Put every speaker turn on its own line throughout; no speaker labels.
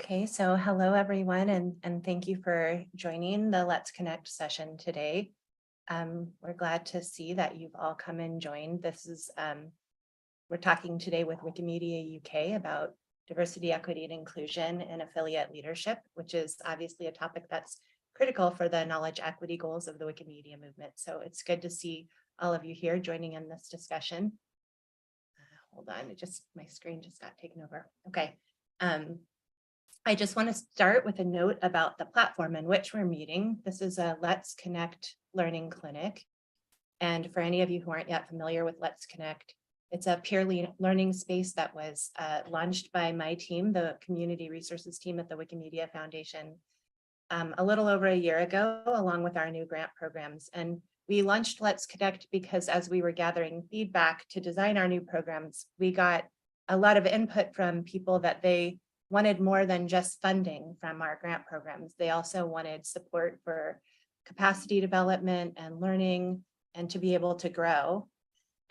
Okay, so hello everyone, and thank you for joining the Let's Connect session today. We're glad to see that you've all come and joined. We're talking today with Wikimedia UK about diversity, equity, and inclusion in affiliate leadership, which is obviously a topic that's critical for the knowledge equity goals of the Wikimedia movement. So it's good to see all of you here joining in this discussion. Hold on, my screen just got taken over. Okay. I just want to start with a note about the platform in which we're meeting. This is a Let's Connect Learning Clinic. And for any of you who aren't yet familiar with Let's Connect, it's a peer learning space that was launched by my team, the community resources team at the Wikimedia Foundation, a little over a year ago, along with our new grant programs. And we launched Let's Connect because as we were gathering feedback to design our new programs, we got a lot of input from people that they wanted more than just funding from our grant programs. They also wanted support for capacity development and learning and to be able to grow.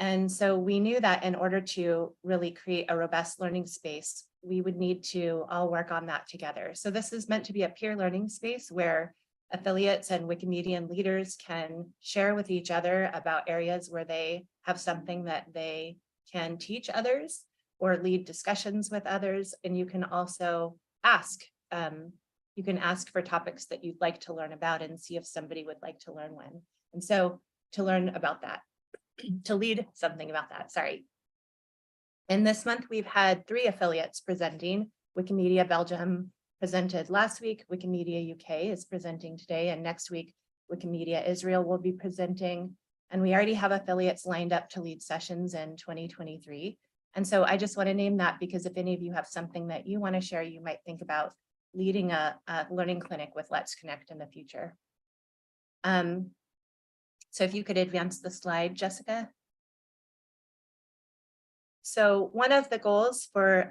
And so we knew that in order to really create a robust learning space, we would need to all work on that together. So this is meant to be a peer learning space where affiliates and Wikimedian leaders can share with each other about areas where they have something that they can teach others or lead discussions with others. And you can also ask, for topics that you'd like to learn about and see if somebody would like to learn when. And so to learn about that, to lead something about that, sorry. And this month we've had 3 affiliates presenting. Wikimedia Belgium presented last week, Wikimedia UK is presenting today, and next week, Wikimedia Israel will be presenting. And we already have affiliates lined up to lead sessions in 2023. And so I just want to name that because if any of you have something that you want to share, you might think about leading a learning clinic with Let's Connect in the future. So if you could advance the slide, Jessica. So one of the goals for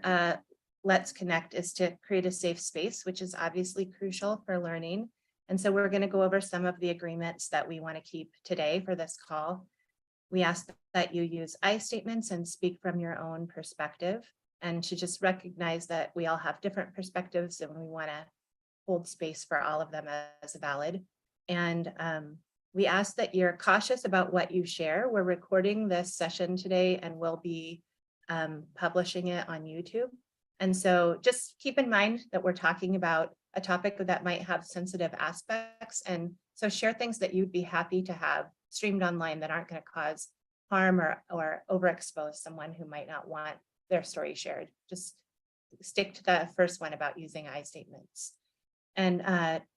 Let's Connect is to create a safe space, which is obviously crucial for learning. And so we're going to go over some of the agreements that we want to keep today for this call. We ask that you use I statements and speak from your own perspective, and to just recognize that we all have different perspectives and we want to hold space for all of them as valid. And we ask that you're cautious about what you share. We're recording this session today and we'll be publishing it on YouTube. And so just keep in mind that we're talking about a topic that might have sensitive aspects. And so share things that you'd be happy to have streamed online that aren't going to cause harm or overexpose someone who might not want their story shared. Just stick to the first one about using I statements. And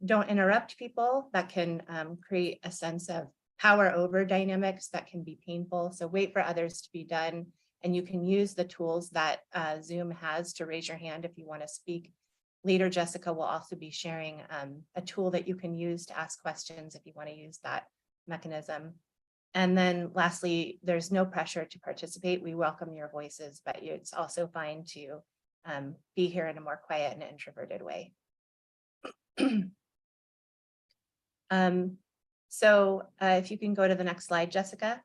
don't interrupt people. That can create a sense of power over dynamics that can be painful. So wait for others to be done. And you can use the tools that Zoom has to raise your hand if you want to speak. Later, Jessica will also be sharing a tool that you can use to ask questions if you want to use that mechanism. And then lastly, there's no pressure to participate. We welcome your voices, but it's also fine to be here in a more quiet and introverted way. If you can go to the next slide, Jessica.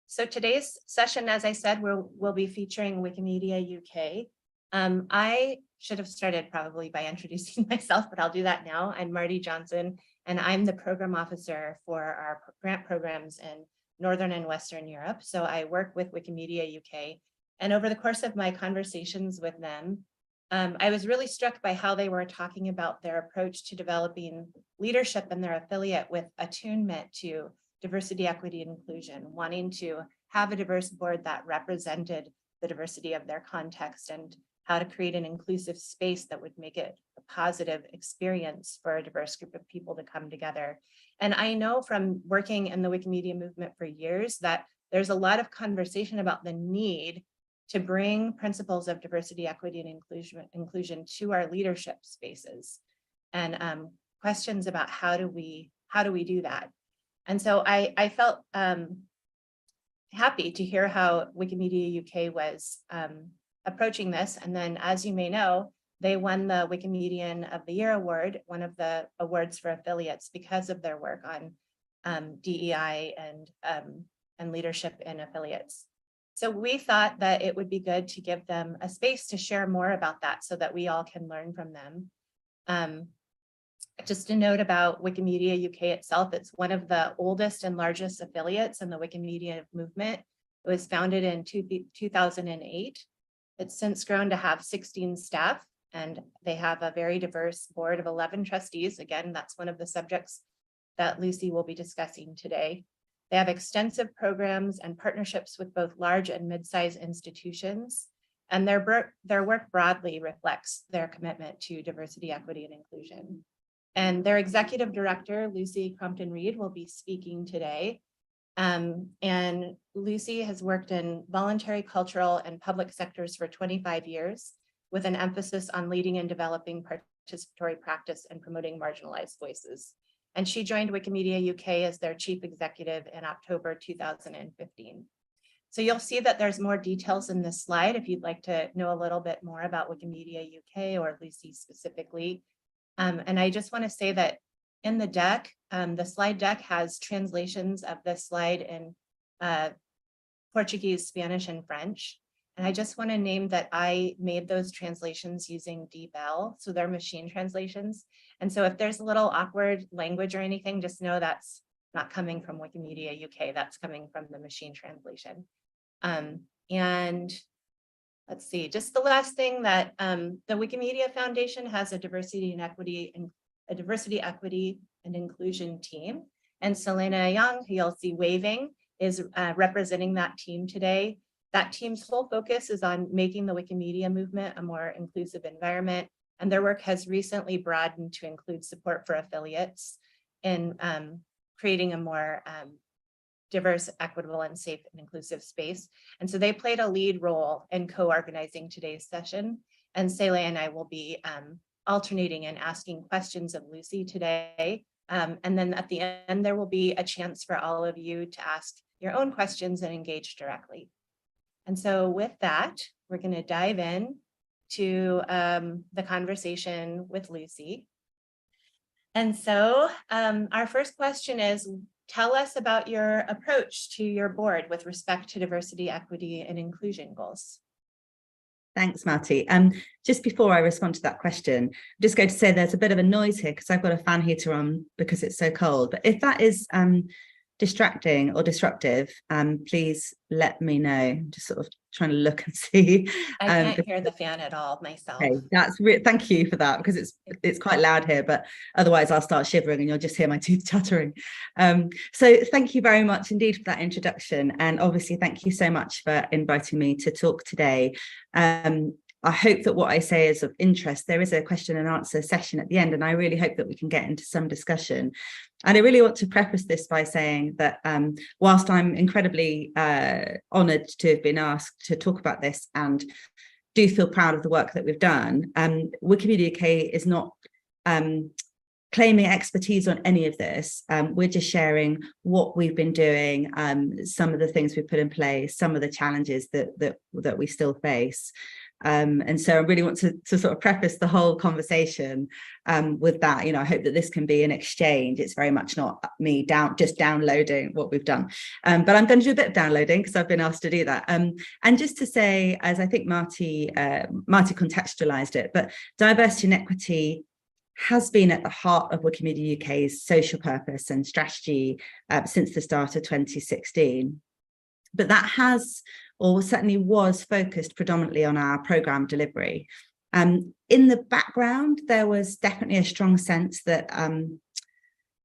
So today's session, as I said, we'll be featuring Wikimedia UK. I should have started probably by introducing myself, but I'll do that now. I'm Marty Johnson, and I'm the program officer for our grant programs in Northern and Western Europe. So I work with Wikimedia UK. And over the course of my conversations with them, I was really struck by how they were talking about their approach to developing leadership in their affiliate with attunement to diversity, equity, and inclusion, wanting to have a diverse board that represented the diversity of their context and how to create an inclusive space that would make it a positive experience for a diverse group of people to come together. And I know from working in the Wikimedia movement for years that there's a lot of conversation about the need to bring principles of diversity, equity, and inclusion to our leadership spaces, and questions about how do we do that. And so I felt happy to hear how Wikimedia UK was approaching this. And then, as you may know, they won the Wikimedian of the Year award, one of the awards for affiliates, because of their work on DEI and leadership in affiliates. So we thought that it would be good to give them a space to share more about that so that we all can learn from them. Just a note about Wikimedia UK itself, it's one of the oldest and largest affiliates in the Wikimedia movement. It was founded in 2008. It's since grown to have 16 staff, and they have a very diverse board of 11 trustees. Again, that's one of the subjects that Lucy will be discussing today. They have extensive programs and partnerships with both large and mid-sized institutions, and their work broadly reflects their commitment to diversity, equity, and inclusion. And their executive director, Lucy Crompton-Reed, will be speaking today. And Lucy has worked in voluntary, cultural, and public sectors for 25 years, with an emphasis on leading and developing participatory practice and promoting marginalized voices. And she joined Wikimedia UK as their chief executive in October 2015. So you'll see that there's more details in this slide if you'd like to know a little bit more about Wikimedia UK or Lucy specifically. And I just want to say that in the deck, the slide deck has translations of this slide in Portuguese, Spanish, and French. And I just want to name that I made those translations using DeepL, so they're machine translations. And so if there's a little awkward language or anything, just know that's not coming from Wikimedia UK, that's coming from the machine translation. And let's see, just the last thing that the Wikimedia Foundation has a diversity, equity, and inclusion team. And Selena Young, who you'll see waving, is representing that team today. That team's full focus is on making the Wikimedia movement a more inclusive environment. And their work has recently broadened to include support for affiliates in creating a more diverse, equitable, and safe and inclusive space. And so they played a lead role in co-organizing today's session. And Sele and I will be alternating and asking questions of Lucy today. And then at the end, there will be a chance for all of you to ask your own questions and engage directly. And so with that, we're going to dive in to the conversation with Lucy. And so our first question is, tell us about your approach to your board with respect to diversity, equity, and inclusion goals.
Thanks, Marty. Just before I respond to that question, I'm just going to say there's a bit of a noise here because I've got a fan heater on because it's so cold. But if that is distracting or disruptive, please let me know. Just sort of trying to look and see.
I can't hear the fan at all myself.
Okay, thank you for that, because it's quite loud here, but otherwise I'll start shivering and you'll just hear my teeth chattering. So thank you very much indeed for that introduction, and obviously thank you so much for inviting me to talk today. I hope that what I say is of interest. There is a question and answer session at the end, and I really hope that we can get into some discussion. And I really want to preface this by saying that whilst I'm incredibly honoured to have been asked to talk about this and do feel proud of the work that we've done, Wikimedia UK is not claiming expertise on any of this. We're just sharing what we've been doing, some of the things we've put in place, some of the challenges that we still face. And so I really want to sort of preface the whole conversation with that. You know, I hope that this can be an exchange. It's very much not me just downloading what we've done, but I'm going to do a bit of downloading because I've been asked to do that. And just to say, as I think Marty contextualized it, but diversity and equity has been at the heart of Wikimedia UK's social purpose and strategy since the start of 2016. But that has, or certainly was, focused predominantly on our programme delivery. In the background, there was definitely a strong sense that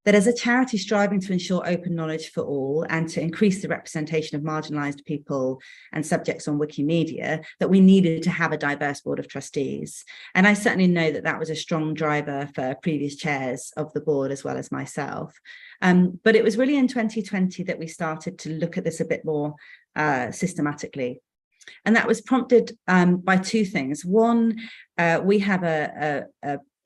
that as a charity striving to ensure open knowledge for all and to increase the representation of marginalised people and subjects on Wikimedia, that we needed to have a diverse board of trustees. And I certainly know that that was a strong driver for previous chairs of the board as well as myself. But it was really in 2020 that we started to look at this a bit more systematically. And that was prompted by two things. One, we have a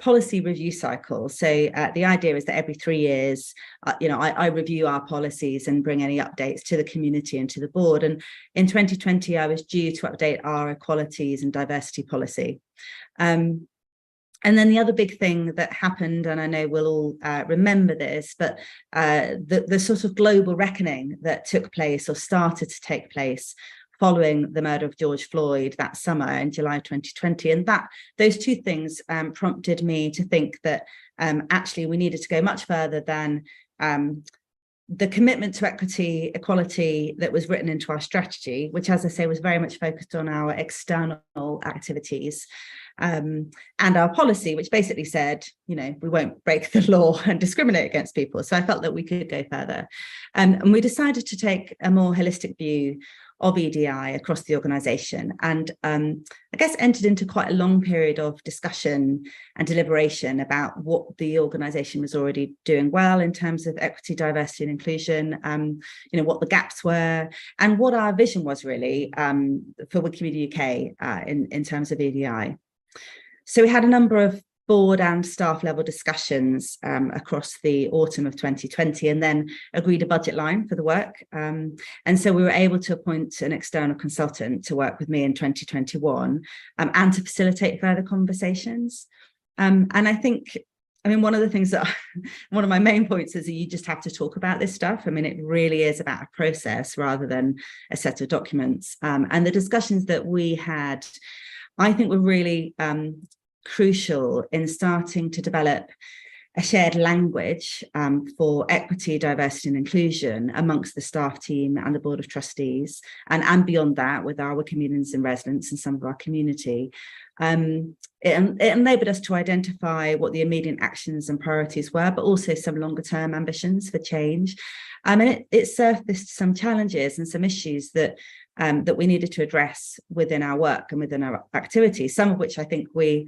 policy review cycle. So the idea is that every 3 years, I review our policies and bring any updates to the community and to the board. And in 2020, I was due to update our equalities and diversity policy. And then the other big thing that happened, and I know we'll all remember this, but the sort of global reckoning that took place or started to take place following the murder of George Floyd that summer in July 2020. And those two things prompted me to think that actually we needed to go much further than the commitment to equity, equality that was written into our strategy, which, as I say, was very much focused on our external activities, and our policy, which basically said, you know, we won't break the law and discriminate against people. So I felt that we could go further. And we decided to take a more holistic view of EDI across the organisation, and I guess entered into quite a long period of discussion and deliberation about what the organisation was already doing well in terms of equity, diversity and inclusion, you know, what the gaps were and what our vision was really for Wikimedia UK in terms of EDI. So we had a number of board and staff level discussions across the autumn of 2020, and then agreed a budget line for the work. And so we were able to appoint an external consultant to work with me in 2021 and to facilitate further conversations. And I think, I mean, one of the things that one of my main points is that you just have to talk about this stuff. I mean, it really is about a process rather than a set of documents. And the discussions that we had, I think, were really crucial in starting to develop a shared language for equity, diversity and inclusion amongst the staff team and the Board of Trustees, and beyond that with our Wikimedians in residence and some of our community. It enabled us to identify what the immediate actions and priorities were, but also some longer term ambitions for change. And it surfaced some challenges and some issues that we needed to address within our work and within our activities, some of which I think we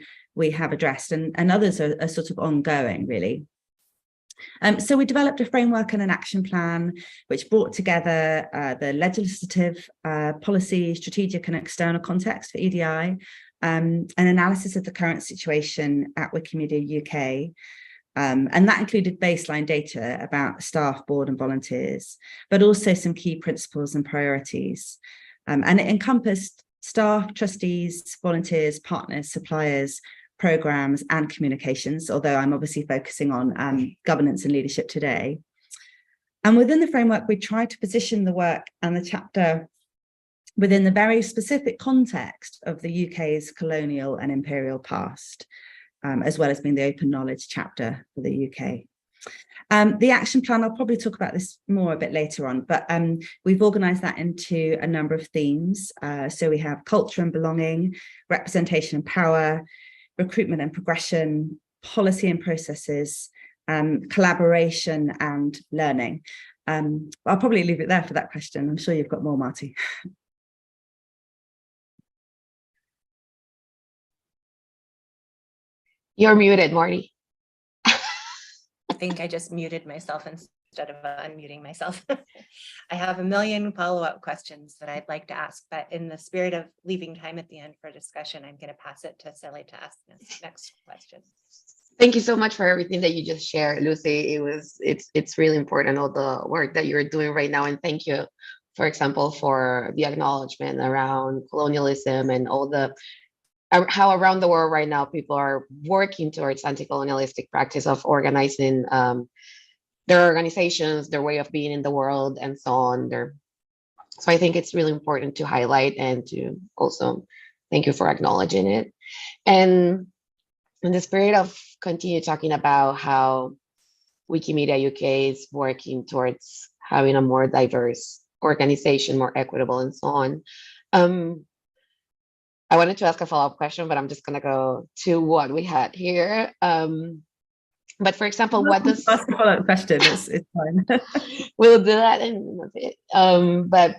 have addressed, and others are sort of ongoing, really. So we developed a framework and an action plan, which brought together the legislative, policy, strategic and external context for EDI, an analysis of the current situation at Wikimedia UK, and that included baseline data about staff, board and volunteers, but also some key principles and priorities. And it encompassed staff, trustees, volunteers, partners, suppliers, programmes and communications, although I'm obviously focusing on governance and leadership today. And within the framework, we tried to position the work and the chapter within the very specific context of the UK's colonial and imperial past, as well as being the open knowledge chapter for the UK. The action plan, I'll probably talk about this more a bit later on, but we've organised that into a number of themes. So we have culture and belonging, representation and power, recruitment and progression, policy and processes, collaboration and learning. I'll probably leave it there for that question. I'm sure you've got more, Marty.
You're muted, Marty.
I think I just muted myself instead of unmuting myself. I have a million follow-up questions that I'd like to ask, but in the spirit of leaving time at the end for discussion, I'm going to pass it to Sally to ask this next question.
Thank you so much for everything that you just shared, Lucy. It's really important, all the work that you're doing right now, and thank you, for example, for the acknowledgement around colonialism and all the how around the world right now people are working towards anti-colonialistic practice of organizing their organizations, their way of being in the world, and so on. So I think it's really important to highlight and to also thank you for acknowledging it. And in the spirit of continue talking about how Wikimedia UK is working towards having a more diverse organization, more equitable, and so on. I wanted to ask a follow-up question, but I'm just going to go to what we had here. But for example, what does...
Ask a follow-up question, it's fine.
We'll do that in a bit. But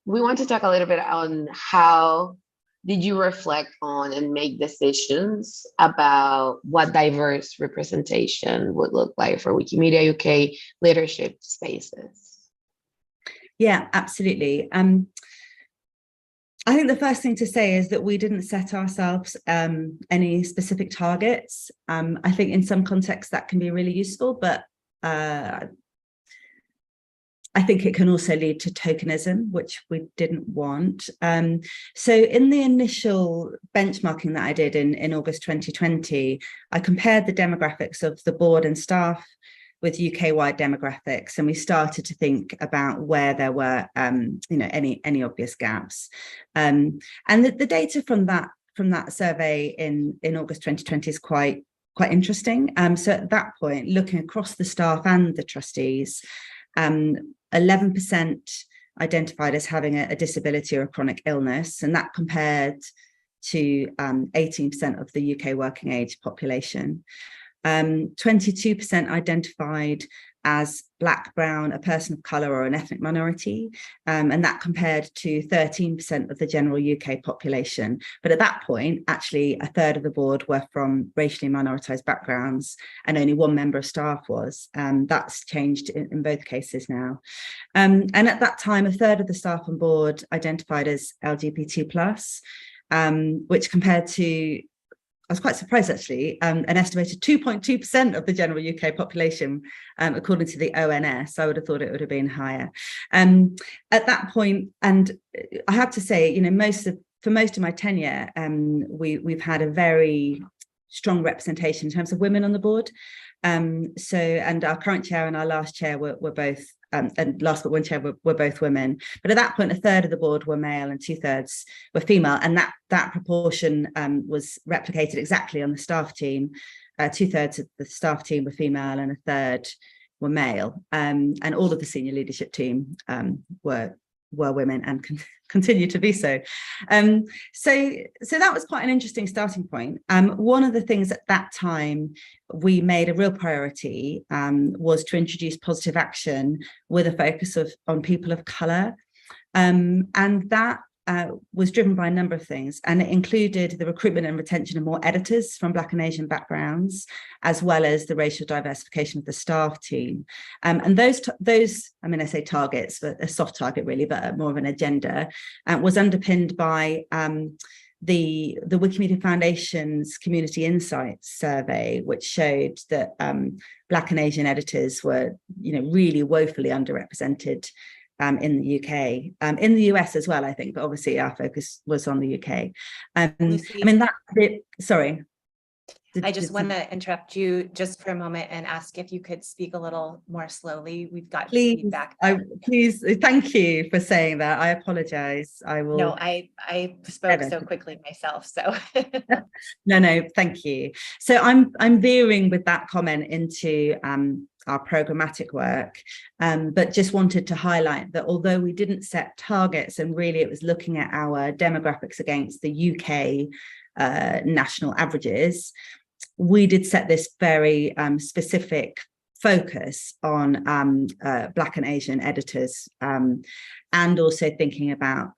we want to talk a little bit on how did you reflect on and make decisions about what diverse representation would look like for Wikimedia UK leadership spaces? Yeah,
absolutely. I think the first thing to say is that we didn't set ourselves any specific targets. I think in some contexts that can be really useful, but I think it can also lead to tokenism, which we didn't want. So in the initial benchmarking that I did in August 2020, I compared the demographics of the board and staff with UK-wide demographics, and we started to think about where there were, any obvious gaps. And the data from that survey in August 2020 is quite interesting. So at that point, looking across the staff and the trustees, 11% identified as having a disability or a chronic illness, and that compared to 18% of the UK working age population. 22% identified as Black, Brown, a person of colour or an ethnic minority, and that compared to 13% of the general UK population. But at that point, actually, a third of the board were from racially minoritized backgrounds, and only one member of staff was. That's changed in both cases now. And at that time, a third of the staff on board identified as LGBT+, which compared to, I was quite surprised actually, an estimated 2.2% of the general UK population, according to the ONS. I would have thought it would have been higher. At that point, and I have to say, for most of my tenure, we've had a very strong representation in terms of women on the board. And our current chair and our last chair were both, and last but one chair were both women. But at that point, a third of the board were male and 2/3 were female. And that proportion was replicated exactly on the staff team. 2/3 of the staff team were female and a third were male. And all of the senior leadership team were women and continue to be so. So that was quite an interesting starting point. One of the things at that time we made a real priority was to introduce positive action with a focus on people of colour. And that was driven by a number of things, and it included the recruitment and retention of more editors from Black and Asian backgrounds, as well as the racial diversification of the staff team. And those, I say targets, but a soft target really, but more of an agenda, was underpinned by the Wikimedia Foundation's Community Insights survey, which showed that Black and Asian editors were, really woefully underrepresented in the UK, in the US as well, I think, but obviously our focus was on the UK.
Lucy,
sorry.
I just want to interrupt you just for a moment and ask if you could speak a little more slowly. We've got feedback.
Please, thank you for saying that. I apologize. I will.
No, I spoke so quickly myself. So
no, thank you. So I'm veering with that comment into our programmatic work, but just wanted to highlight that although we didn't set targets, and really it was looking at our demographics against the UK national averages, we did set this very specific focus on Black and Asian editors, and also thinking about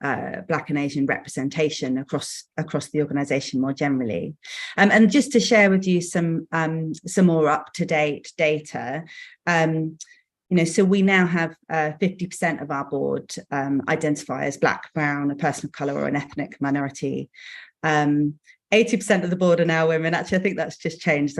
Black and Asian representation across the organisation more generally. And just to share with you some more up-to-date data, so we now have 50% of our board identify as Black, Brown, a person of colour or an ethnic minority. 80% of the board are now women. Actually, I think that's just changed.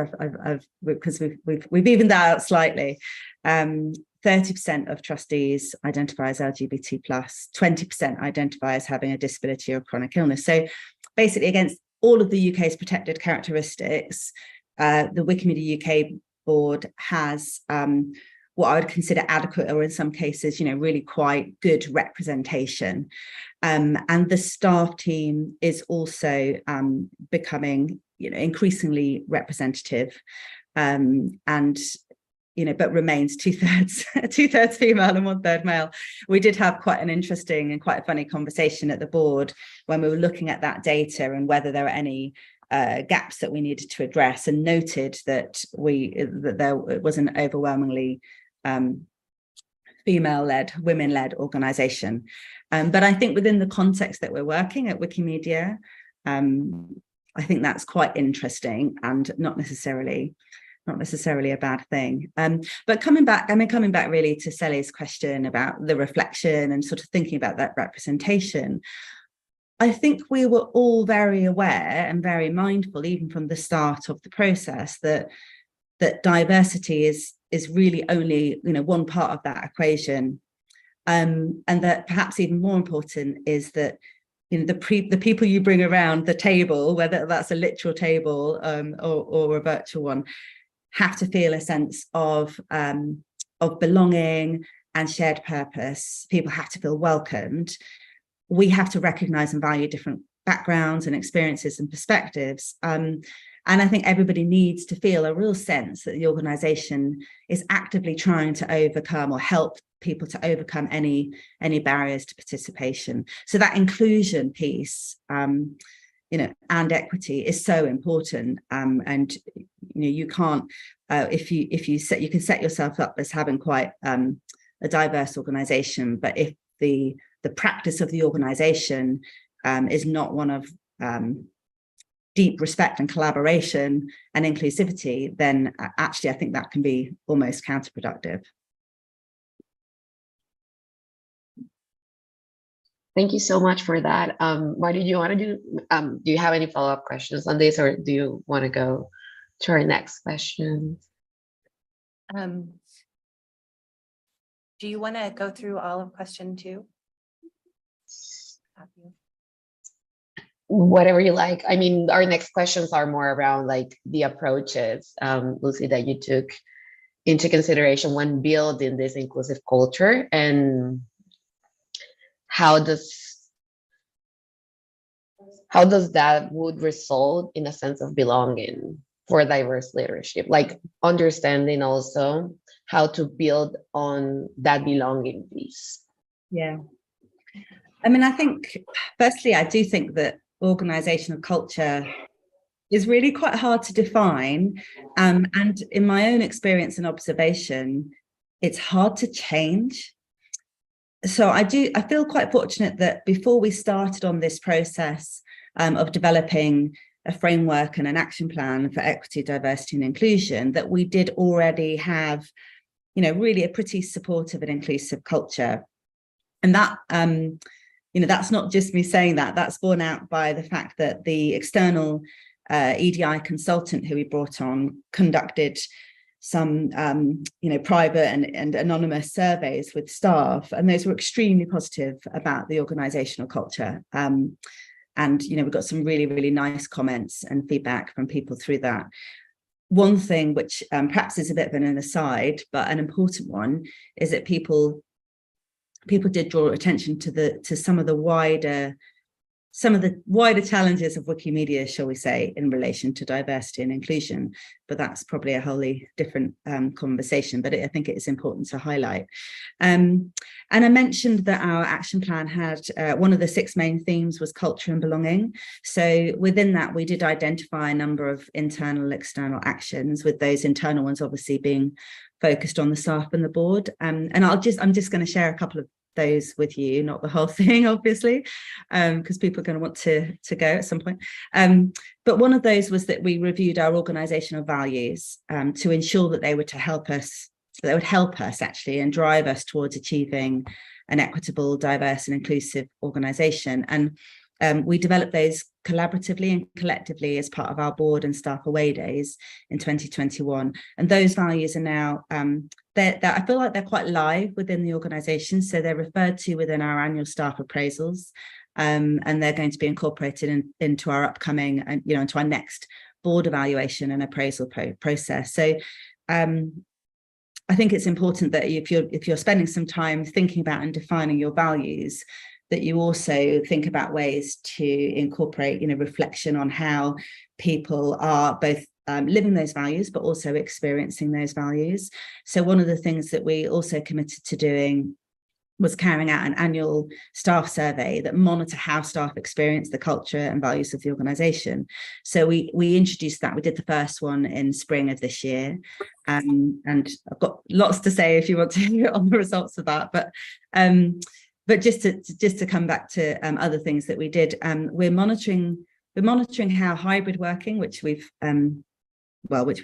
Because we've evened that out slightly. 30% of trustees identify as LGBT+, 20% identify as having a disability or chronic illness. So basically, against all of the UK's protected characteristics, the Wikimedia UK board has what I would consider adequate, or in some cases, really quite good representation. And the staff team is also becoming, increasingly representative, and but remains 2/3 female and 1/3 male. We did have quite an interesting and quite a funny conversation at the board when we were looking at that data and whether there were any gaps that we needed to address, and noted that there was an overwhelmingly female-led, women-led organisation. But I think within the context that we're working at Wikimedia, I think that's quite interesting and not necessarily a bad thing. But coming back really to Sally's question about the reflection and sort of thinking about that representation, I think we were all very aware and very mindful, even from the start of the process, that diversity is really only one part of that equation, and that perhaps even more important is that the people you bring around the table, whether that's a literal table or a virtual one, have to feel a sense of belonging and shared purpose. People have to feel welcomed. We have to recognize and value different backgrounds and experiences and perspectives. And I think everybody needs to feel a real sense that the organisation is actively trying to overcome or help people to overcome any barriers to participation. So that inclusion piece, you know, and equity is so important. And you know, you can't if you can set yourself up as having quite a diverse organisation, but if the practice of the organisation is not one of deep respect and collaboration and inclusivity, then actually I think that can be almost counterproductive.
Thank you so much for that. Marty, do you want to do you have any follow-up questions on this, or do you want to go to our next question?
Do you want to go through all of question 2?
Whatever you like. I mean, our next questions are more around like the approaches, Lucy, that you took into consideration when building this inclusive culture, and how does that would result in a sense of belonging for diverse leadership, like understanding also how to build on that belonging piece.
Yeah, I mean, I think firstly, I do think that organizational culture is really quite hard to define, and in my own experience and observation, it's hard to change. So I feel quite fortunate that before we started on this process of developing a framework and an action plan for equity, diversity and inclusion, that we did already have, you know, really a pretty supportive and inclusive culture. And that, you know, that's not just me saying that, that's borne out by the fact that the external EDI consultant who we brought on conducted some, you know, private and anonymous surveys with staff, and those were extremely positive about the organizational culture. And, you know, we got some really, really nice comments and feedback from people through that. One thing which perhaps is a bit of an aside, but an important one, is that people did draw attention to some of the wider challenges of Wikimedia, shall we say, in relation to diversity and inclusion. But that's probably a wholly different conversation, but I think it is important to highlight. And I mentioned that our action plan had one of the 6 main themes was culture and belonging. So within that, we did identify a number of internal, external actions, with those internal ones obviously being focused on the staff and the board. And I'm just going to share a couple of those with you, not the whole thing, obviously, because people are going to want to go at some point. But one of those was that we reviewed our organizational values to ensure that they would help us actually and drive us towards achieving an equitable, diverse and inclusive organization. And we developed those collaboratively and collectively as part of our board and staff away days in 2021. And those values are now, I feel like they're quite live within the organisation. So they're referred to within our annual staff appraisals, and they're going to be incorporated into our upcoming, and you know, into our next board evaluation and appraisal process. So I think it's important that if you're spending some time thinking about and defining your values, that you also think about ways to incorporate, you know, reflection on how people are both living those values, but also experiencing those values. So one of the things that we also committed to doing was carrying out an annual staff survey that monitor how staff experience the culture and values of the organisation. So we introduced that. We did the first one in spring of this year, and I've got lots to say if you want to hear on the results of that. But just to come back to other things that we did, we're monitoring how hybrid working, which we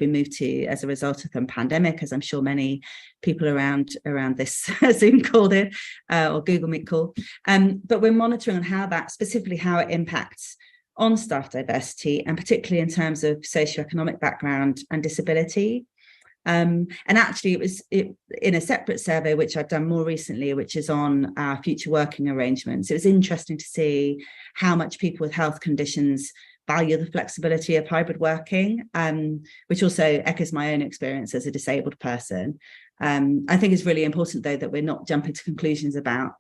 moved to as a result of the pandemic, as I'm sure many people around this Zoom call did, or Google Meet call. But we're monitoring how it impacts on staff diversity, and particularly in terms of socioeconomic background and disability. And actually, it was in a separate survey, which I've done more recently, which is on our future working arrangements. It was interesting to see how much people with health conditions value the flexibility of hybrid working, which also echoes my own experience as a disabled person. I think it's really important, though, that we're not jumping to conclusions about,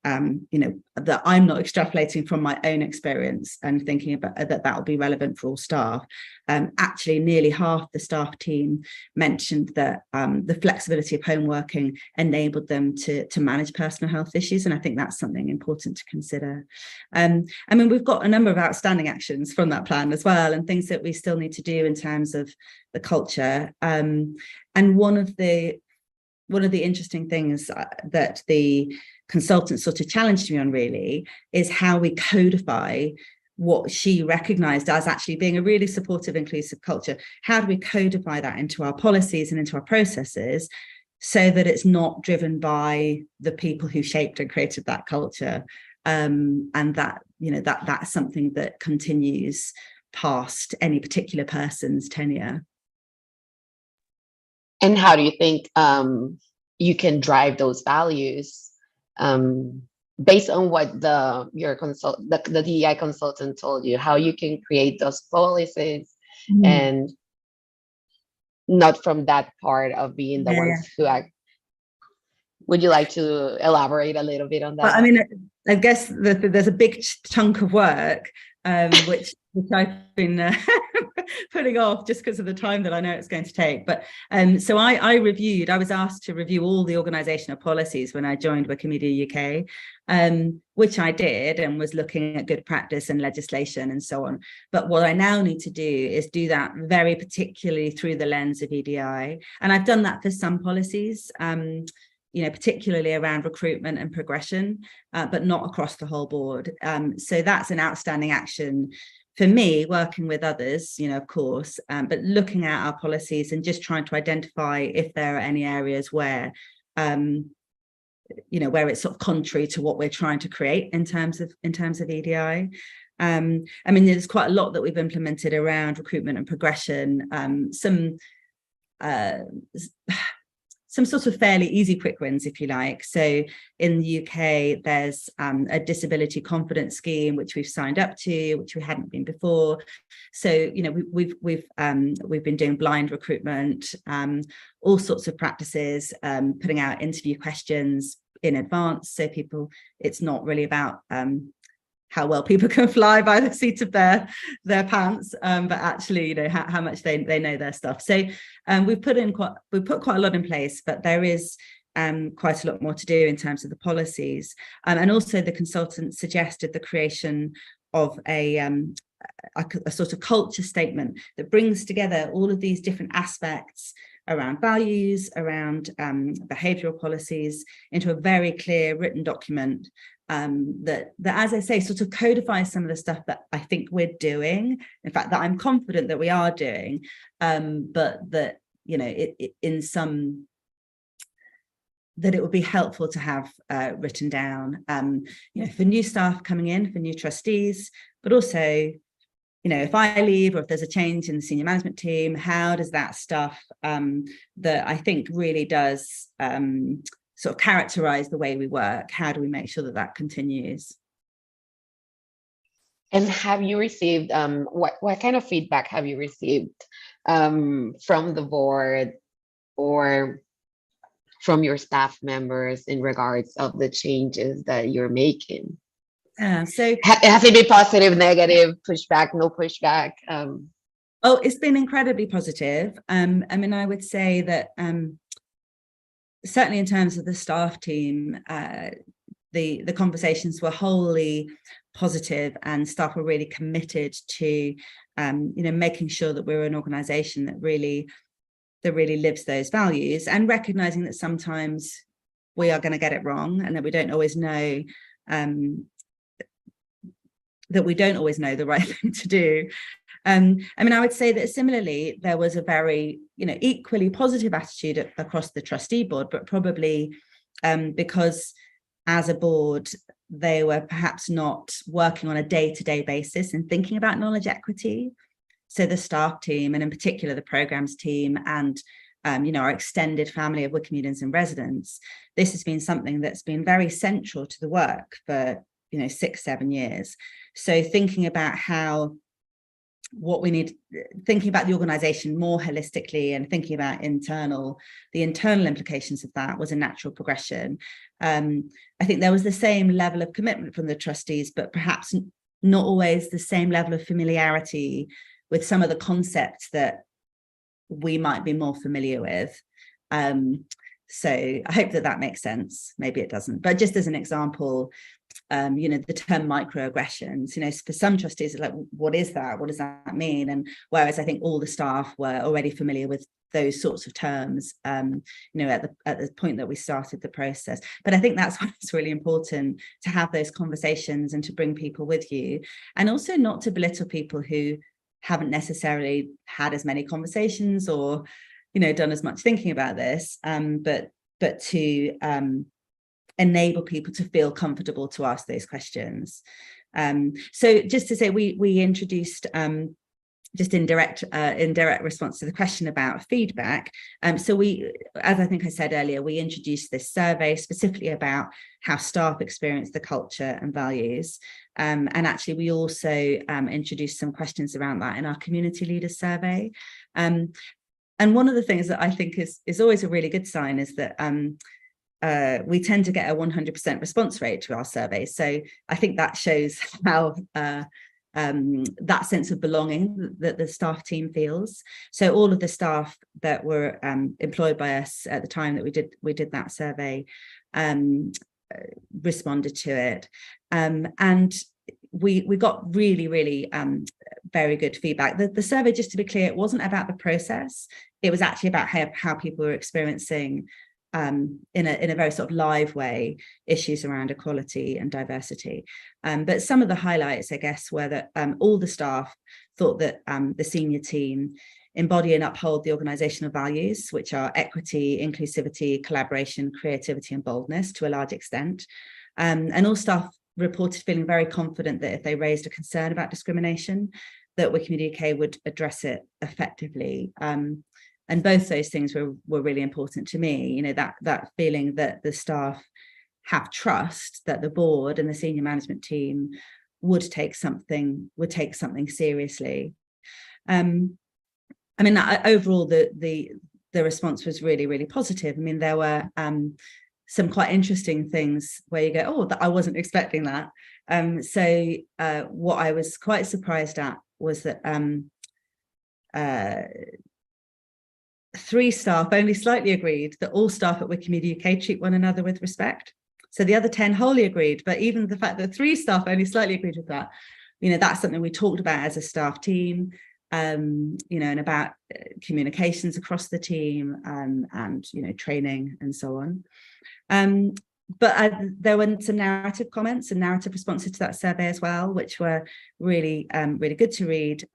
that I'm not extrapolating from my own experience and thinking about that will be relevant for all staff. Actually, nearly half the staff team mentioned that the flexibility of home working enabled them to manage personal health issues, and I think that's something important to consider. I mean, we've got a number of outstanding actions from that plan as well, and things that we still need to do in terms of the culture. And one of the interesting things that the consultant sort of challenged me on really is how we codify what she recognized as actually being a really supportive, inclusive culture. How do we codify that into our policies and into our processes so that it's not driven by the people who shaped and created that culture, and that, that's something that continues past any particular person's tenure.
And how do you think you can drive those values based on what the DEI consultant told you? How you can create those policies and not from that part of being the ones who act. Would you like to elaborate a little bit on that?
Well, I mean, I guess there's a big chunk of work which I've been putting off just because of the time that I know it's going to take. But so I was asked to review all the organisational policies when I joined Wikimedia UK, which I did, and was looking at good practice and legislation and so on. But what I now need to do is do that very particularly through the lens of EDI. And I've done that for some policies, particularly around recruitment and progression, but not across the whole board. So that's an outstanding action for me, working with others, of course, but looking at our policies and just trying to identify if there are any areas where, where it's sort of contrary to what we're trying to create in terms of EDI. I mean, there's quite a lot that we've implemented around recruitment and progression. Some sort of fairly easy quick wins, if you like. So in the UK, there's a disability confidence scheme, which we've signed up to, which we hadn't been before. So, we've been doing blind recruitment, all sorts of practices, putting out interview questions in advance. So it's not really about how well people can fly by the seat of their pants, but actually, how much they know their stuff. So we've put quite a lot in place, but there is quite a lot more to do in terms of the policies. And also the consultant suggested the creation of a sort of culture statement that brings together all of these different aspects around values, around behavioural policies, into a very clear written document that, as I say, sort of codifies some of the stuff that I think we're doing, in fact, that I'm confident that we are doing, but that, that it would be helpful to have written down, for new staff coming in, for new trustees, but also, if I leave or if there's a change in the senior management team, how does that stuff that I think really does sort of characterize the way we work, how do we make sure that that continues?
And have you received, what kind of feedback have you received from the board or from your staff members in regards of the changes that you're making?
So
has it been positive, negative, pushback, no pushback?
Oh, it's been incredibly positive. I mean, I would say that certainly in terms of the staff team, the conversations were wholly positive, and staff were really committed to making sure that we're an organisation that really lives those values, and recognising that sometimes we are going to get it wrong, and that we don't always know the right thing to do. I mean, I would say that similarly, there was a very, equally positive attitude across the trustee board, but probably because as a board, they were perhaps not working on a day-to-day basis and thinking about knowledge equity. So the staff team, and in particular the programs team, and our extended family of Wikimedians and residents, this has been something that's been very central to the work for 6-7 years. So thinking about how what we need, thinking about the organization more holistically and thinking about the internal implications of that was a natural progression. I think there was the same level of commitment from the trustees, but perhaps not always the same level of familiarity with some of the concepts that we might be more familiar with. So I hope that makes sense. Maybe it doesn't, but just as an example, the term microaggressions, for some trustees, it's like, what is that? What does that mean? And whereas I think all the staff were already familiar with those sorts of terms, at the point that we started the process. But I think that's why it's really important to have those conversations and to bring people with you, and also not to belittle people who haven't necessarily had as many conversations or, done as much thinking about this, but to enable people to feel comfortable to ask those questions. So just to say, we introduced just in direct response to the question about feedback. So as I think I said earlier, we introduced this survey specifically about how staff experience the culture and values. And actually, we also introduced some questions around that in our community leaders survey. And one of the things that I think is always a really good sign is that we tend to get a 100% response rate to our surveys. So I think that shows how that sense of belonging that the staff team feels. So all of the staff that were employed by us at the time that we did that survey responded to it, and we got really very good feedback. The survey, just to be clear, it wasn't about the process. It was actually about how people were experiencing in a very sort of live way issues around equality and diversity. But some of the highlights, I guess, were that all the staff thought that the senior team embody and uphold the organizational values, which are equity, inclusivity, collaboration, creativity, and boldness to a large extent. And all staff reported feeling very confident that if they raised a concern about discrimination, that Wikimedia UK would address it effectively. And both those things were really important to me, that feeling that the staff have trust that the board and the senior management team would take something seriously. Overall, the response was really positive. I mean, there were some quite interesting things where you go, oh, I wasn't expecting that. So what I was quite surprised at was that 3 staff only slightly agreed that all staff at Wikimedia UK treat one another with respect. So the other 10 wholly agreed, but even the fact that 3 staff only slightly agreed with that, that's something we talked about as a staff team, and about communications across the team, and training and so on. But there were some narrative comments and narrative responses to that survey as well, which were really good to read.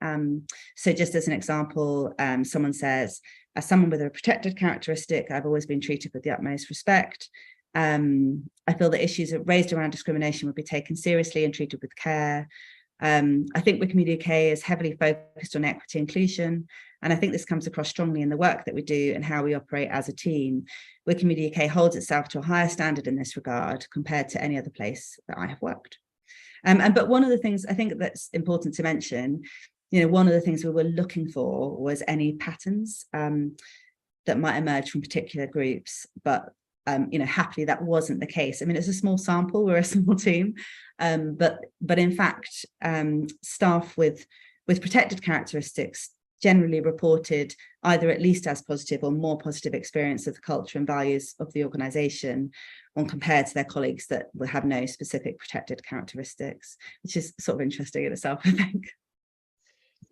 So just as an example, someone says, as someone with a protected characteristic, I've always been treated with the utmost respect. I feel that issues raised around discrimination would be taken seriously and treated with care. I think Wikimedia UK is heavily focused on equity inclusion, and I think this comes across strongly in the work that we do and how we operate as a team. Wikimedia UK holds itself to a higher standard in this regard compared to any other place that I have worked. But one of the things I think that's important to mention, one of the things we were looking for was any patterns that might emerge from particular groups, but happily that wasn't the case. I mean, it's a small sample, we're a small team, but in fact, staff with protected characteristics generally reported either at least as positive or more positive experience of the culture and values of the organisation when compared to their colleagues that will have no specific protected characteristics, which is sort of interesting in itself, I think.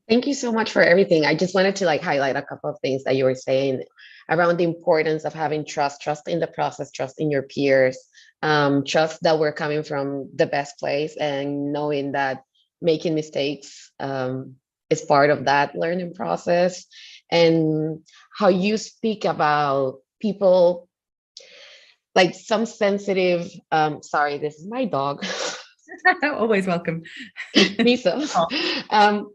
Thank you so much for everything. I just wanted to highlight a couple of things that you were saying around the importance of having trust in the process, trust in your peers, trust that we're coming from the best place, and knowing that making mistakes is part of that learning process, and how you speak about people, like some sensitive, sorry, this is my dog.
Always welcome.
Misa.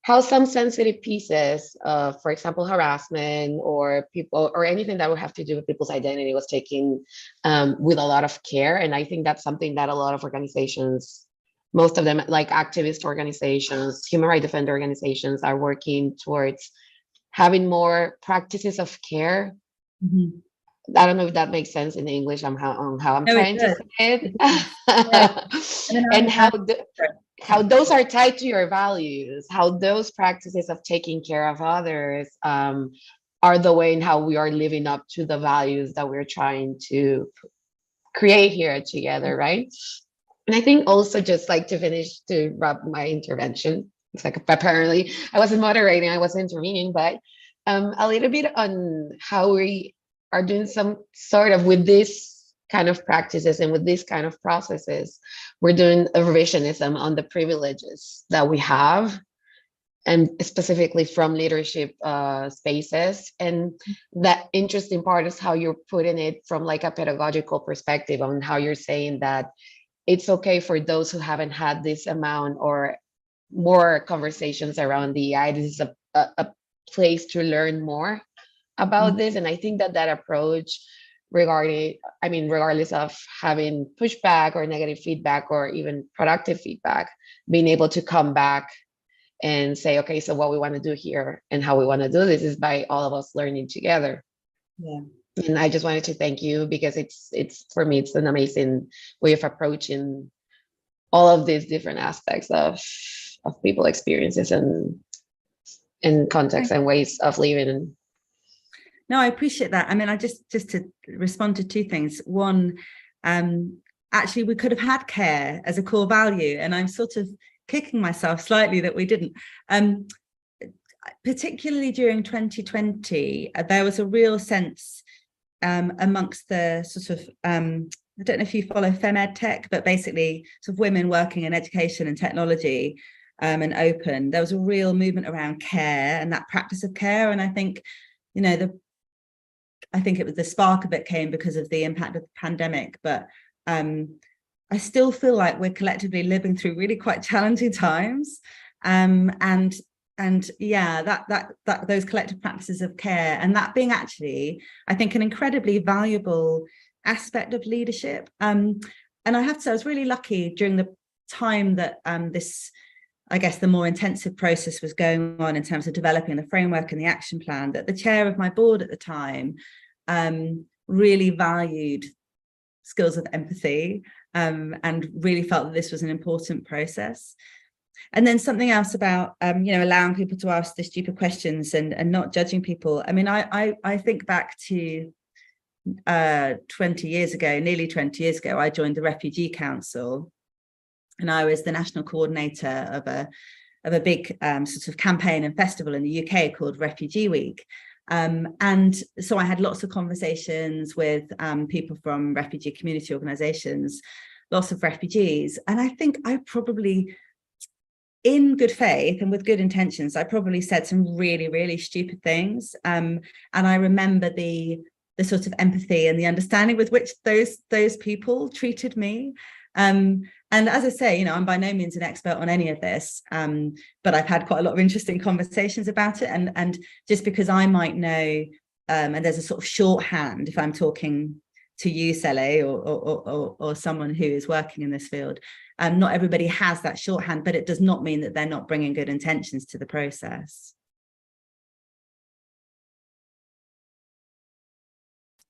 How some sensitive pieces, for example, harassment or people or anything that would have to do with people's identity was taken with a lot of care. And I think that's something that a lot of organizations most of them, like activist organizations, human rights defender organizations, are working towards having more practices of care.
Mhm.
I don't know if that makes sense in English on how I'm
No, it
trying to
does.
say
It does. Yeah.
it.
And then
And how
sorry.
how those are tied to your values, how those practices of taking care of others are the way in how we are living up to the values that we're trying to create here together, right? And I think also, just like to finish, to wrap my intervention, it's like apparently I wasn't moderating, I wasn't intervening, but a little bit on how we are doing some sort of with this kind of practices and with these kind of processes, we're doing a revisionism on the privileges that we have, and specifically from leadership spaces. And that interesting part is how you're putting it from like a pedagogical perspective, on how you're saying that it's okay for those who haven't had this amount or more conversations around DEI. This is a place to learn more about this. And I think that that approach, regardless of having pushback or negative feedback or even productive feedback, being able to come back and say, okay, so what we want to do here and how we want to do this is by all of us learning together.
Yeah.
And I just wanted to thank you, because it's for me, it's an amazing way of approaching all of these different aspects of people experiences and contexts and ways of living.
No, I appreciate that. I mean, I just to respond to two things. One, actually, we could have had care as a core value, and I'm sort of kicking myself slightly that we didn't. Particularly during 2020, there was a real sense amongst the sort of, I don't know if you follow FemEdTech, but basically sort of women working in education and technology and open, there was a real movement around care and that practice of care. And I think, you know, I think it was the spark of it came because of the impact of the pandemic, but I still feel like we're collectively living through really quite challenging times. And yeah, that those collective practices of care, and that being actually, I think, an incredibly valuable aspect of leadership. And I have to say, I was really lucky during the time that this, I guess, the more intensive process was going on in terms of developing the framework and the action plan, that the chair of my board at the time really valued skills of empathy and really felt that this was an important process. And then something else about, allowing people to ask the stupid questions and not judging people. I mean, I think back to 20 years ago, nearly 20 years ago, I joined the Refugee Council, and I was the national coordinator of a big sort of campaign and festival in the UK called Refugee Week. And so I had lots of conversations with people from refugee community organizations, lots of refugees. And I think I probably, in good faith and with good intentions, I probably said some really, really stupid things. And I remember the sort of empathy and the understanding with which those people treated me. And as I say, I'm by no means an expert on any of this, but I've had quite a lot of interesting conversations about it. And just because I might know, and there's a sort of shorthand if I'm talking to you, Sele, or someone who is working in this field, not everybody has that shorthand, but it does not mean that they're not bringing good intentions to the process.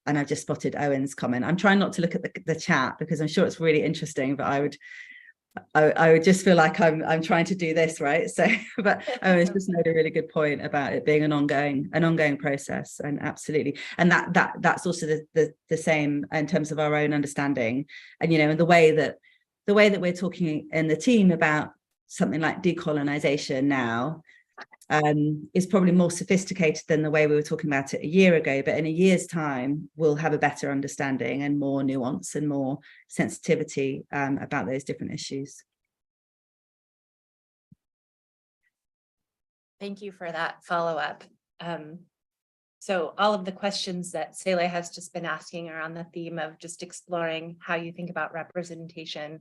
And I've just spotted Owen's comment. I'm trying not to look at the chat because I'm sure it's really interesting, but I would just feel like I'm trying to do this, right? So, but Owen's just made a really good point about it being an ongoing process, and absolutely, and that's also the same in terms of our own understanding, and and the way that we're talking in the team about something like decolonization now is probably more sophisticated than the way we were talking about it a year ago, but in a year's time we'll have a better understanding and more nuance and more sensitivity about those different issues.
Thank you for that follow-up. So all of the questions that Sele has just been asking are on the theme of just exploring how you think about representation.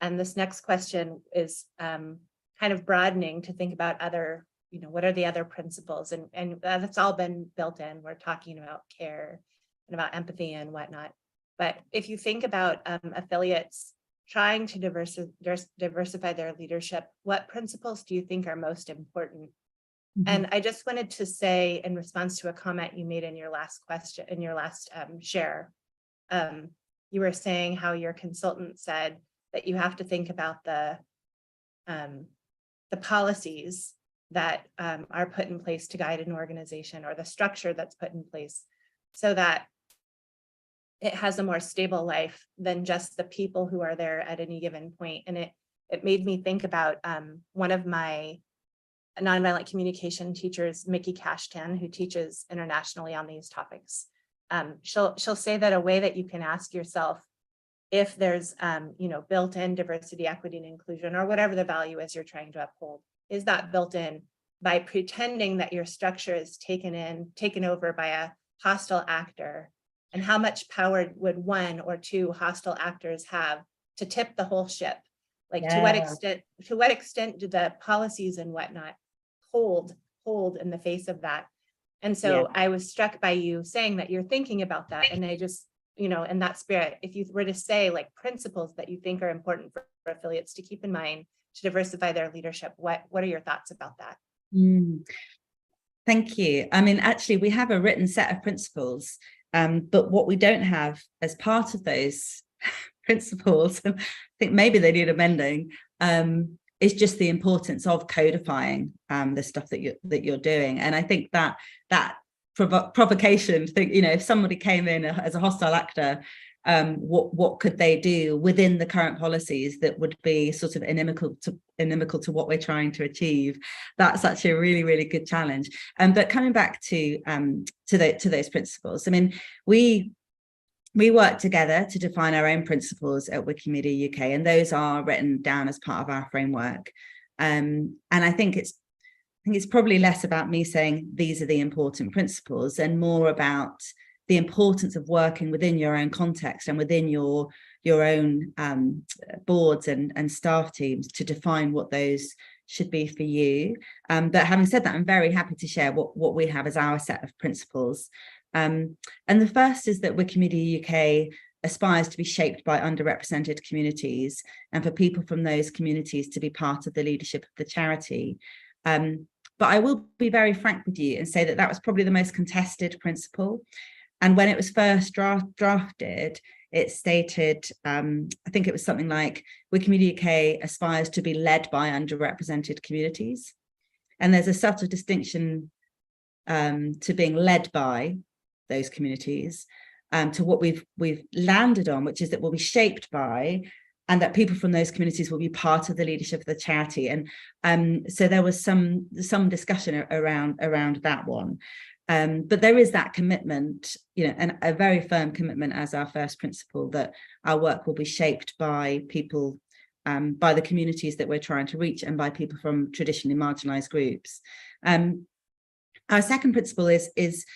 And this next question is kind of broadening to think about other, what are the other principles? And that's all been built in. We're talking about care and about empathy and whatnot. But if you think about affiliates trying to diversify their leadership, what principles do you think are most important? And I just wanted to say, in response to a comment you made in your last question, in your last share, you were saying how your consultant said that you have to think about the policies that are put in place to guide an organization, or the structure that's put in place, so that it has a more stable life than just the people who are there at any given point. And it made me think about one of my nonviolent communication teachers, Mickey Kashtan, who teaches internationally on these topics. She'll say that a way that you can ask yourself if there's built-in diversity, equity, and inclusion, or whatever the value is you're trying to uphold, is that built in by pretending that your structure is taken over by a hostile actor, and how much power would one or two hostile actors have to tip the whole ship? Like, to what extent do the policies and whatnot hold in the face of that? And so I was struck by you saying that you're thinking about that. And I just, in that spirit, if you were to say like principles that you think are important for affiliates to keep in mind to diversify their leadership, what are your thoughts about that?
Thank you. I mean, actually, we have a written set of principles, but what we don't have as part of those principles, I think maybe they need amending, is just the importance of codifying the stuff that you're doing. And I think that provocation, if somebody came in as a hostile actor, what could they do within the current policies that would be sort of inimical to what we're trying to achieve? That's actually a really, really good challenge. But coming back to those principles, I mean, we work together to define our own principles at Wikimedia UK, and those are written down as part of our framework. And I think it's probably less about me saying these are the important principles and more about the importance of working within your own context and within your own boards and staff teams to define what those should be for you. But having said that, I'm very happy to share what we have as our set of principles. And the first is that Wikimedia UK aspires to be shaped by underrepresented communities, and for people from those communities to be part of the leadership of the charity. But I will be very frank with you and say that was probably the most contested principle. And when it was first drafted, it stated, I think it was something like, Wikimedia UK aspires to be led by underrepresented communities. And there's a subtle distinction to being led by those communities, to what we've landed on, which is that we'll be shaped by, and that people from those communities will be part of the leadership of the charity. And so there was some discussion around that one. But there is that commitment, and a very firm commitment as our first principle, that our work will be shaped by people, by the communities that we're trying to reach, and by people from traditionally marginalized groups. Our second principle is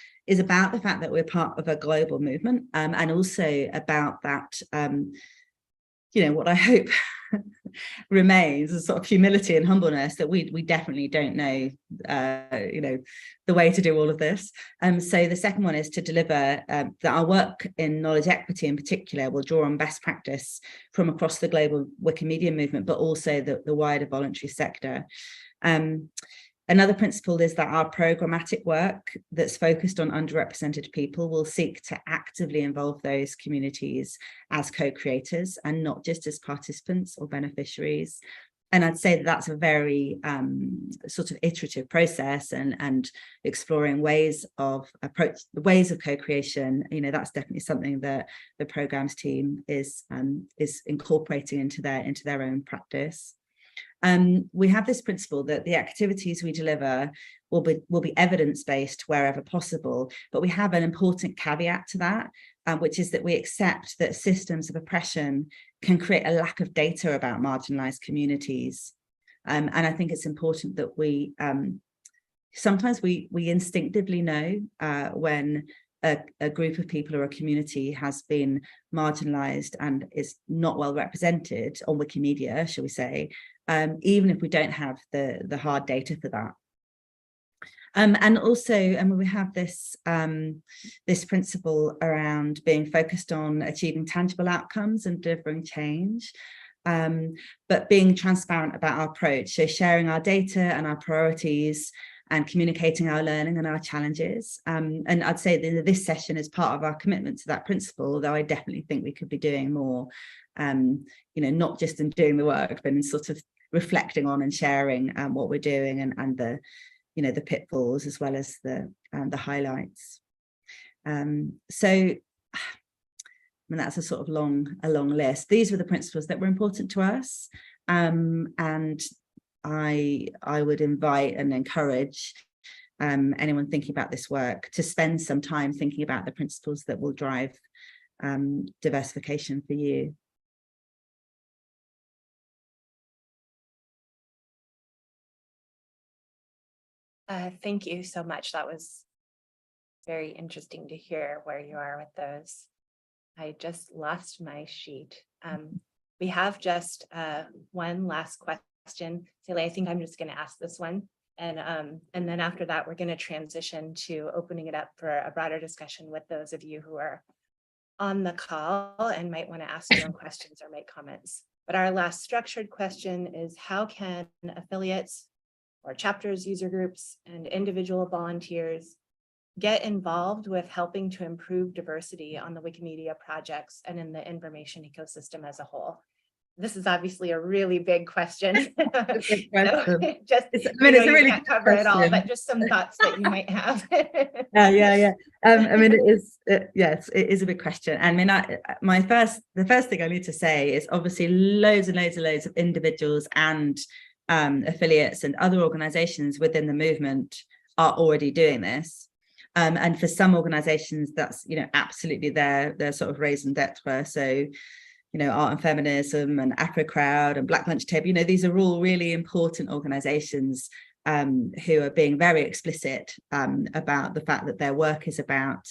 about the fact that we're part of a global movement, and also about that, what I hope remains a sort of humility and humbleness, that we definitely don't know, the way to do all of this. So the second one is to deliver that our work in knowledge equity in particular will draw on best practice from across the global Wikimedia movement, but also the wider voluntary sector. Another principle is that our programmatic work that's focused on underrepresented people will seek to actively involve those communities as co-creators and not just as participants or beneficiaries. And I'd say that that's a very sort of iterative process, and exploring ways of co-creation. That's definitely something that the programs team is incorporating into their own practice. We have this principle that the activities we deliver will be evidence-based wherever possible, but we have an important caveat to that, which is that we accept that systems of oppression can create a lack of data about marginalized communities. And I think it's important that we sometimes we instinctively know when a group of people or a community has been marginalized and is not well represented on Wikimedia, shall we say, even if we don't have the hard data for that. And also, we have this principle around being focused on achieving tangible outcomes and delivering change. but being transparent about our approach, so sharing our data and our priorities and communicating our learning and our challenges. And I'd say that this session is part of our commitment to that principle, although I definitely think we could be doing more, not just in doing the work, but in sort of reflecting on and sharing what we're doing and the, the pitfalls as well as the highlights. So that's a sort of long list. These were the principles that were important to us, and I would invite and encourage anyone thinking about this work to spend some time thinking about the principles that will drive diversification for you.
Thank you so much. That was very interesting to hear where you are with those. I just lost my sheet. We have just one last question. Celia, I think I'm just going to ask this one. And then after that, we're going to transition to opening it up for a broader discussion with those of you who are on the call and might want to ask your own questions or make comments. But our last structured question is, how can affiliates or chapters, user groups, and individual volunteers get involved with helping to improve diversity on the Wikimedia projects and in the information ecosystem as a whole? This is obviously a really big question.
Big question.
So just,
it's a really
can't cover it all, but just some thoughts that you might have.
Yeah. Yes, it is a big question. I mean, the first thing I need to say is obviously loads and loads of individuals and affiliates and other organizations within the movement are already doing this. And for some organizations, that's, absolutely their sort of raison d'etre. So, Art and Feminism and Afro Crowd and Black Lunch Table, these are all really important organizations who are being very explicit about the fact that their work is about,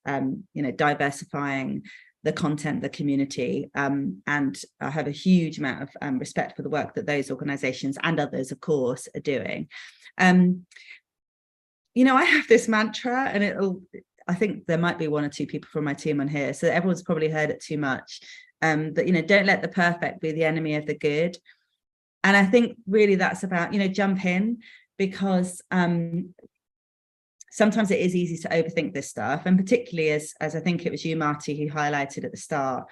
diversifying the content, the community, and I have a huge amount of respect for the work that those organizations and others, of course, are doing. I have this mantra, and I think there might be one or two people from my team on here, so everyone's probably heard it too much, that, don't let the perfect be the enemy of the good. And I think really that's about, jump in, because sometimes it is easy to overthink this stuff. And particularly as I think it was you, Marty, who highlighted at the start,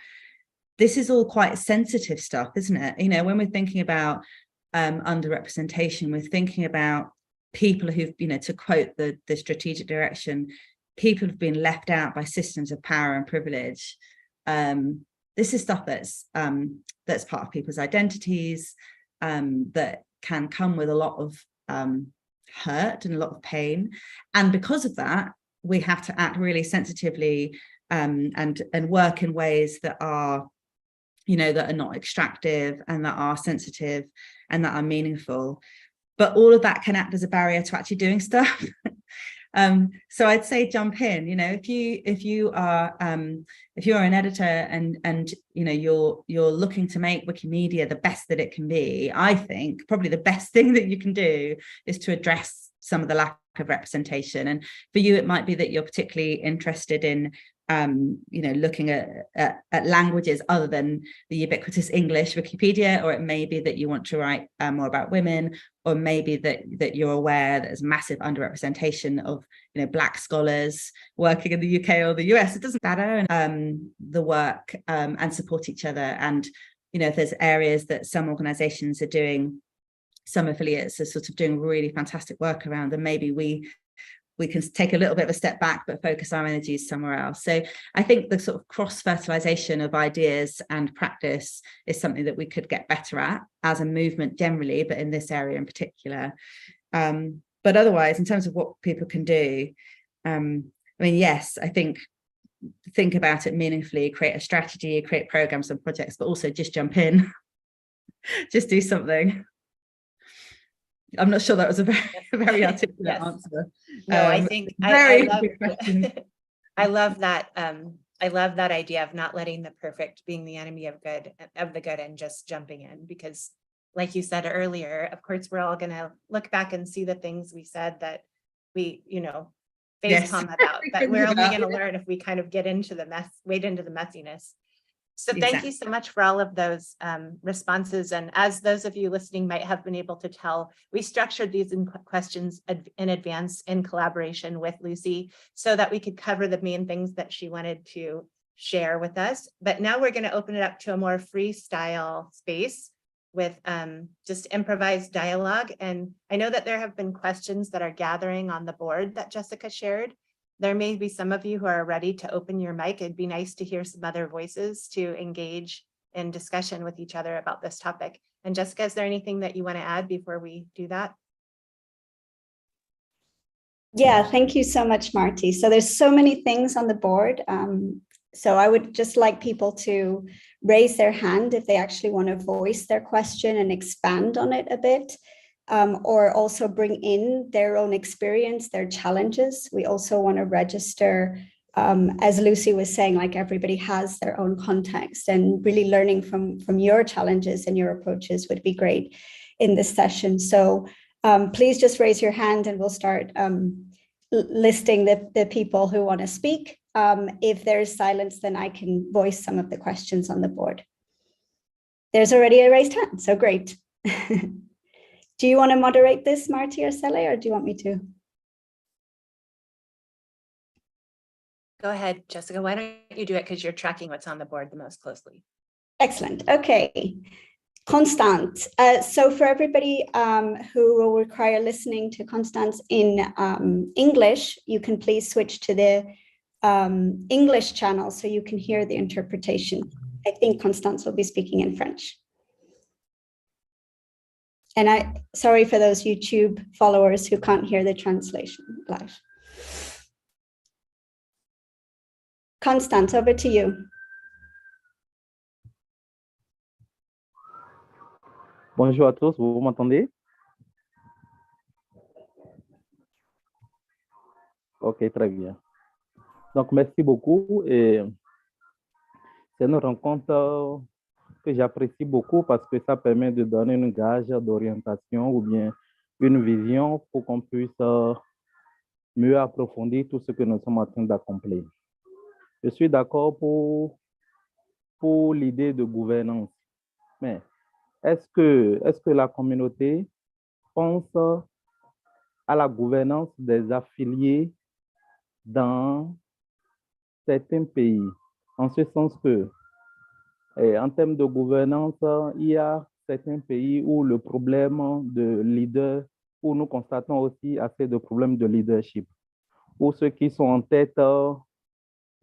this is all quite sensitive stuff, isn't it? When we're thinking about underrepresentation, we're thinking about people who've, to quote the strategic direction, people who've been left out by systems of power and privilege. This is stuff that's part of people's identities, that can come with a lot of hurt and a lot of pain. And because of that, we have to act really sensitively and work in ways that are, that are not extractive and that are sensitive and that are meaningful. But all of that can act as a barrier to actually doing stuff. So I'd say jump in. If you are an editor and you're looking to make Wikimedia the best that it can be, I think probably the best thing that you can do is to address some of the lack of representation. And for you, it might be that you're particularly interested in looking at languages other than the ubiquitous English Wikipedia, or it may be that you want to write more about women, or maybe that you're aware that there's massive underrepresentation of Black scholars working in the UK or the US. It doesn't matter. The work and support each other. And if there's areas that some organizations are doing, some affiliates are sort of doing really fantastic work around, and maybe we can take a little bit of a step back but focus our energies somewhere else. So I think the sort of cross-fertilization of ideas and practice is something that we could get better at as a movement generally, but in this area in particular. But otherwise, in terms of what people can do, yes, I think about it meaningfully, create a strategy, create programs and projects, but also just jump in, just do something. I'm not sure that was a very articulate
Yes.
answer.
No, I think I love that. I love that idea of not letting the perfect being the enemy of the good and just jumping in, because like you said earlier, of course, we're all going to look back and see the things we said that we, face palm about, but we're only going to learn if we kind of get into the mess, wade into the messiness. So thank you so much for all of those responses. And as those of you listening might have been able to tell, we structured these questions in advance in collaboration with Lucy so that we could cover the main things that she wanted to share with us. But now we're going to open it up to a more freestyle space with just improvised dialogue. And I know that there have been questions that are gathering on the board that Jessica shared. There may be some of you who are ready to open your mic. It'd be nice to hear some other voices to engage in discussion with each other about this topic. And Jessica, is there anything that you want to add before we do that?
Yeah, thank you so much, Marty. So there's so many things on the board. So I would just like people to raise their hand if they actually want to voice their question and expand on it a bit. Or also bring in their own experience, their challenges. We also want to register, as Lucy was saying, like everybody has their own context, and really learning from your challenges and your approaches would be great in this session. So please just raise your hand and we'll start listing the people who want to speak. If there's silence, then I can voice some of the questions on the board. There's already a raised hand, so great. Do you want to moderate this, Marty or Sally, or do you want me to?
Go ahead, Jessica. Why don't you do it because you're tracking what's on the board the most closely.
Excellent. Okay. Constance. So for everybody who will require listening to Constance in English, you can please switch to the English channel so you can hear the interpretation. I think Constance will be speaking in French. And sorry for those YouTube followers who can't hear the translation live. Constance, over to you.
Bonjour à tous, vous m'entendez? Ok, très bien. Donc, merci beaucoup. Et c'est une rencontre que j'apprécie beaucoup parce que ça permet de donner une gage d'orientation ou bien une vision pour qu'on puisse mieux approfondir tout ce que nous sommes en train d'accomplir. Je suis d'accord pour l'idée de gouvernance, mais est-ce que la communauté pense à la gouvernance des affiliés dans certains pays, en ce sens que en termes de gouvernance, il y a certains pays où le problème de leader, où nous constatons aussi assez de problèmes de leadership, où ceux qui sont en tête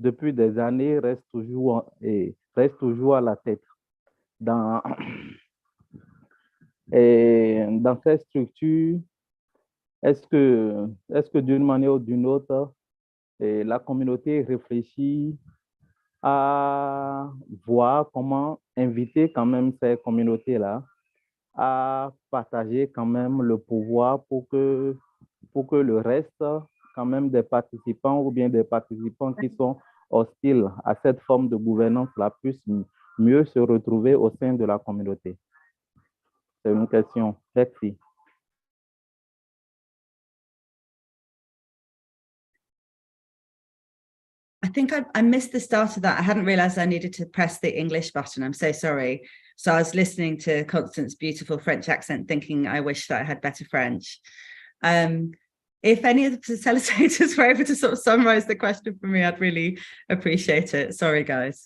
depuis des années restent toujours à la tête. Dans ces structures, est-ce que d'une manière ou d'une autre, la communauté réfléchit à voir comment inviter quand même ces communautés-là à partager quand même le pouvoir pour que le reste quand même des participants ou bien des participants qui sont hostiles à cette forme de gouvernance-là puissent mieux se retrouver au sein de la communauté. C'est une question. Merci.
I think I missed the start of that. I hadn't realized I needed to press the English button. I'm so sorry. So I was listening to Constance's beautiful French accent, thinking I wish that I had better French. If any of the facilitators were able to sort of summarize the question for me, I'd really appreciate it. Sorry, guys.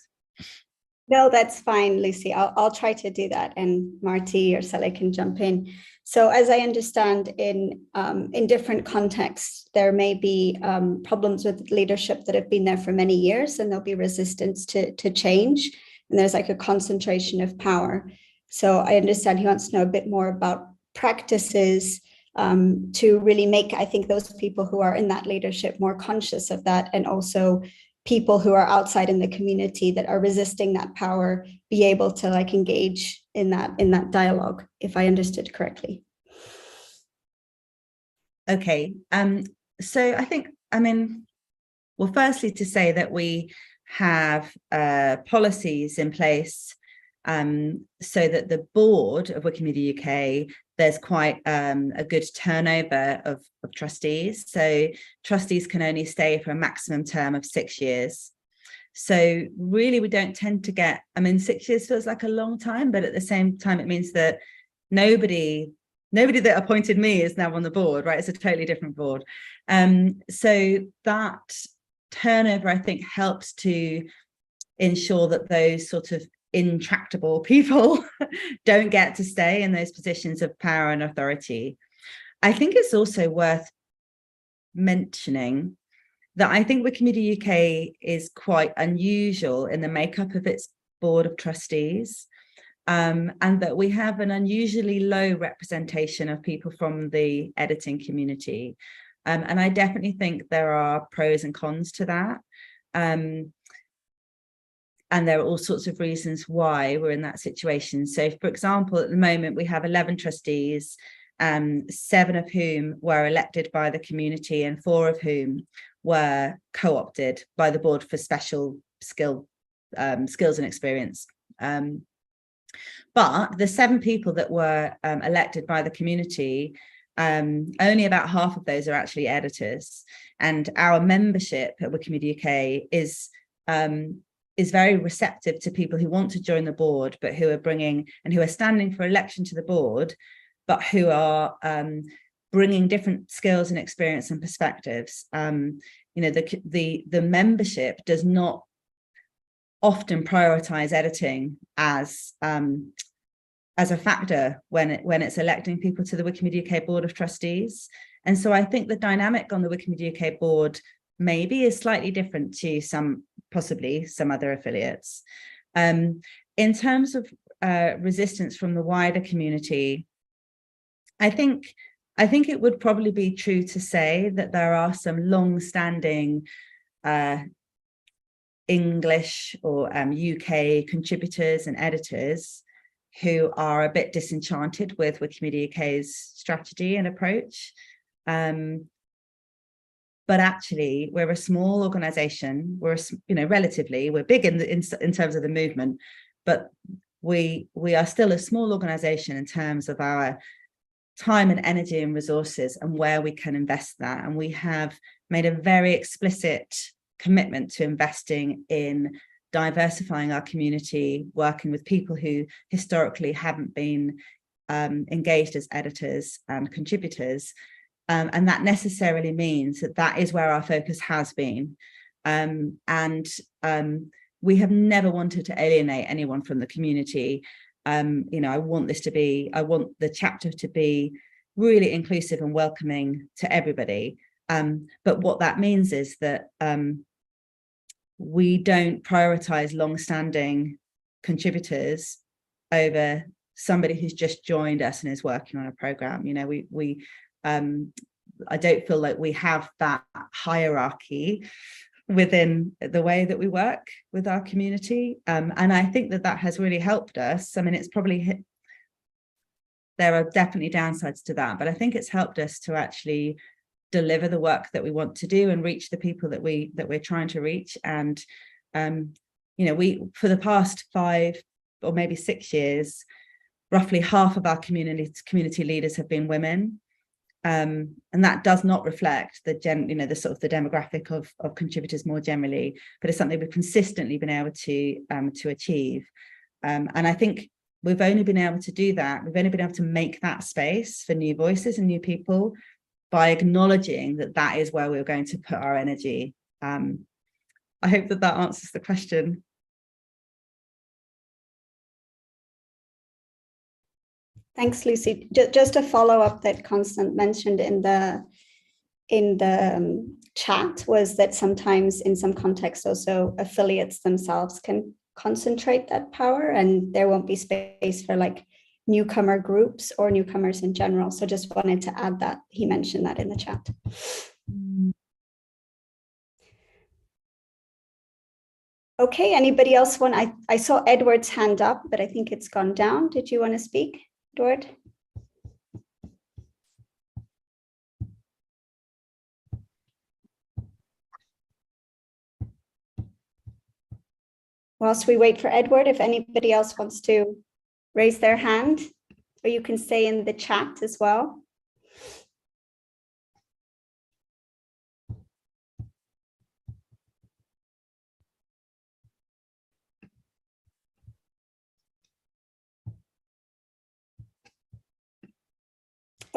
No, that's fine, Lucy. I'll try to do that, and Marty or Sally can jump in. So as I understand, in different contexts, there may be problems with leadership that have been there for many years, and there'll be resistance to change. And there's like a concentration of power. So I understand he wants to know a bit more about practices to really make, I think, those people who are in that leadership more conscious of that, and also people who are outside in the community that are resisting that power be able to like engage in that dialogue, if I understood correctly.
Okay, so I think, well, firstly to say that we have policies in place so that the board of Wikimedia UK, there's quite a good turnover of trustees. So trustees can only stay for a maximum term of 6 years. So really, we don't tend to get, I mean, 6 years feels like a long time, but at the same time, it means that nobody that appointed me is now on the board, right? It's a totally different board. So that turnover, I think, helps to ensure that those sort of intractable people don't get to stay in those positions of power and authority. I think it's also worth mentioning that I think Wikimedia UK is quite unusual in the makeup of its board of trustees, and that we have an unusually low representation of people from the editing community. And I definitely think there are pros and cons to that. And there are all sorts of reasons why we're in that situation. So, for example, at the moment, we have 11 trustees, 7 of whom were elected by the community and 4 of whom were co-opted by the board for special skills and experience. But the 7 people that were elected by the community, only about half of those are actually editors. And our membership at Wikimedia UK is very receptive to people who want to join the board, but who are who are standing for election to the board, but who are bringing different skills and experience and perspectives. The membership does not often prioritize editing as a factor when it's electing people to the Wikimedia UK Board of Trustees. And so I think the dynamic on the Wikimedia UK board maybe is slightly different to possibly some other affiliates. In terms of resistance from the wider community, I think it would probably be true to say that there are some long-standing English or UK contributors and editors who are a bit disenchanted with Wikimedia UK's strategy and approach. But actually, we're a small organization. We're, relatively, we're big in terms of the movement, but we are still a small organization in terms of our time and energy and resources and where we can invest that. And we have made a very explicit commitment to investing in diversifying our community, working with people who historically haven't been engaged as editors and contributors. And that necessarily means that is where our focus has been. We have never wanted to alienate anyone from the community. I want the chapter to be really inclusive and welcoming to everybody. But what that means is that we don't prioritize long-standing contributors over somebody who's just joined us and is working on a program. I don't feel like we have that hierarchy within the way that we work with our community. And I think that has really helped us. I mean, it's probably there are definitely downsides to that, but I think it's helped us to actually deliver the work that we want to do and reach the people that we're trying to reach. And we, for the past 5 or maybe 6 years, roughly half of our community leaders have been women. And that does not reflect the demographic of contributors more generally, but it's something we've consistently been able to achieve. And I think we've only been able to do that. We've only been able to make that space for new voices and new people by acknowledging that is where we're going to put our energy. I hope that answers the question.
Thanks, Lucy. Just a follow-up that Constance mentioned in the chat was that sometimes in some contexts also affiliates themselves can concentrate that power, and there won't be space for like newcomer groups or newcomers in general. So just wanted to add that. He mentioned that in the chat. Okay, anybody else want? I saw Edward's hand up, but I think it's gone down. Did you want to speak, Edward? Whilst we wait for Edward, if anybody else wants to raise their hand, or you can stay in the chat as well.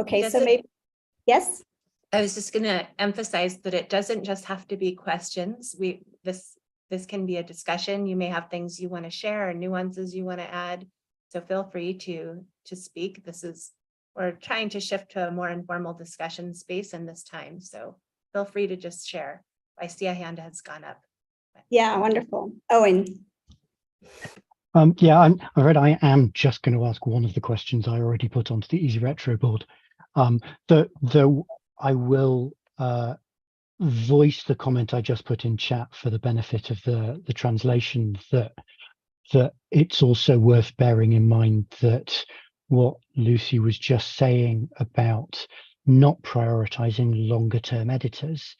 Okay,
Does
so
it-
maybe, yes?
I was just going to emphasize that it doesn't just have to be questions. This can be a discussion. You may have things you want to share or nuances you want to add. So feel free to speak. We're trying to shift to a more informal discussion space in this time. So feel free to just share. I see a hand has gone up.
Yeah, wonderful. Owen.
Yeah, I'm afraid I am just going to ask one of the questions I already put onto the Easy Retro board. Though I will voice the comment I just put in chat for the benefit of the translation, that it's also worth bearing in mind that what Lucy was just saying about not prioritizing longer term editors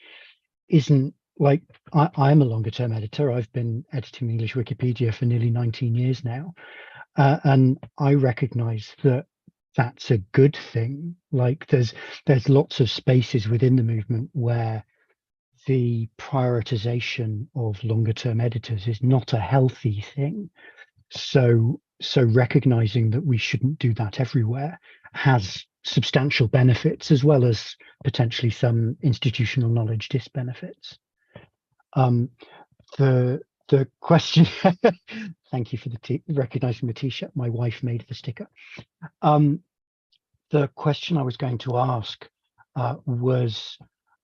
isn't like, I'm a longer term editor. I've been editing English Wikipedia for nearly 19 years now. And I recognize that that's a good thing. Like there's lots of spaces within the movement where the prioritization of longer term editors is not a healthy thing. So recognizing that we shouldn't do that everywhere has substantial benefits, as well as potentially some institutional knowledge disbenefits. The question, thank you for recognizing the t-shirt my wife made the sticker. The question I was going to ask was,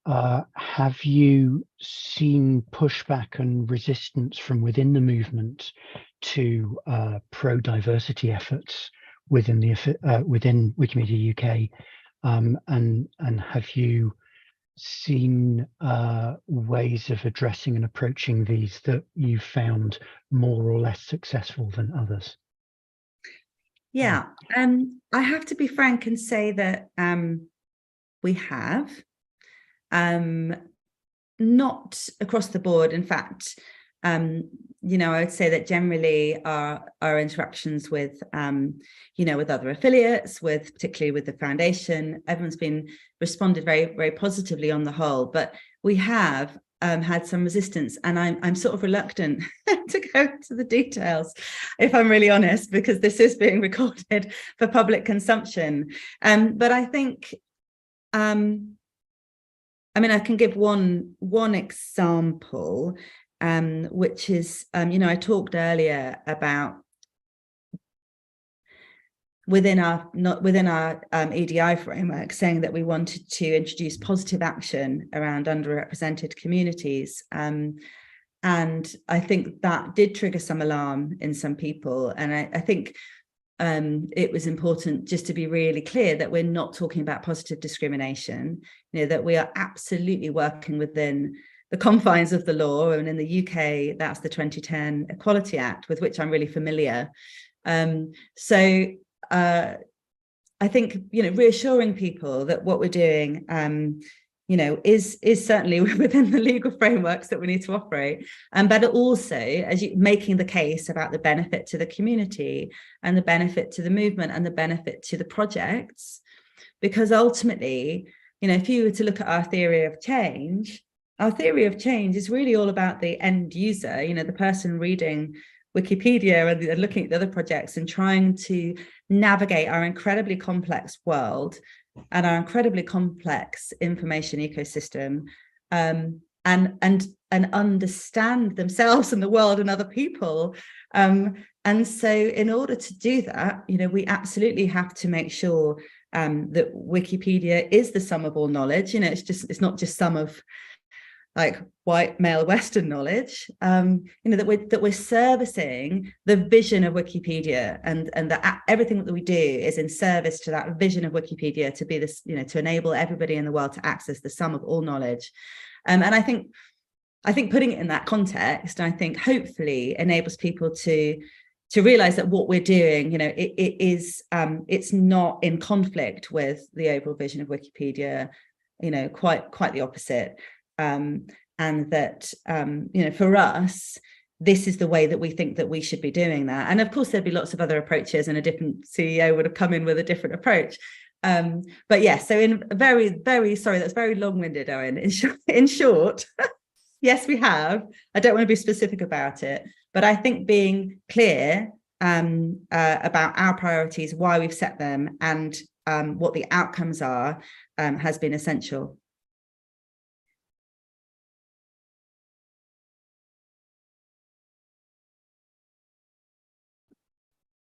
have you seen pushback and resistance from within the movement to pro-diversity efforts within Wikimedia UK, and have you seen ways of addressing and approaching these that you found more or less successful than others?
Yeah, I have to be frank and say that we have. Not across the board. In fact, I would say that generally our interactions with, with other affiliates, particularly with the foundation, everyone's responded very, very positively on the whole. But we have had some resistance, and I'm sort of reluctant to go into the details, if I'm really honest, because this is being recorded for public consumption. But I think, I can give one example, which is, I talked earlier about within our EDI framework, saying that we wanted to introduce positive action around underrepresented communities. And I think that did trigger some alarm in some people. And I think it was important just to be really clear that we're not talking about positive discrimination, that we are absolutely working within the confines of the law. And in the UK, that's the 2010 Equality Act, with which I'm really familiar. So I think, reassuring people that what we're doing, is certainly within the legal frameworks that we need to operate, but also as making the case about the benefit to the community and the benefit to the movement and the benefit to the projects. Because ultimately, if you were to look at our theory of change is really all about the end user, the person reading Wikipedia and looking at the other projects and trying to navigate our incredibly complex world and our incredibly complex information ecosystem, and understand themselves and the world and other people. And so in order to do that, we absolutely have to make sure that Wikipedia is the sum of all knowledge. It's not just some of like white male Western knowledge, that we're servicing the vision of Wikipedia, and that everything that we do is in service to that vision of Wikipedia, to be this, to enable everybody in the world to access the sum of all knowledge. And I think putting it in that context, I think hopefully enables people to realize that what we're doing, it's not in conflict with the overall vision of Wikipedia, quite the opposite. And that, for us, this is the way that we think that we should be doing that. And of course, there'd be lots of other approaches, and a different CEO would have come in with a different approach. But yeah, so in very, very, sorry, that's very long-winded, Owen. In short, yes, we have. I don't want to be specific about it, but I think being clear about our priorities, why we've set them, and what the outcomes are has been essential.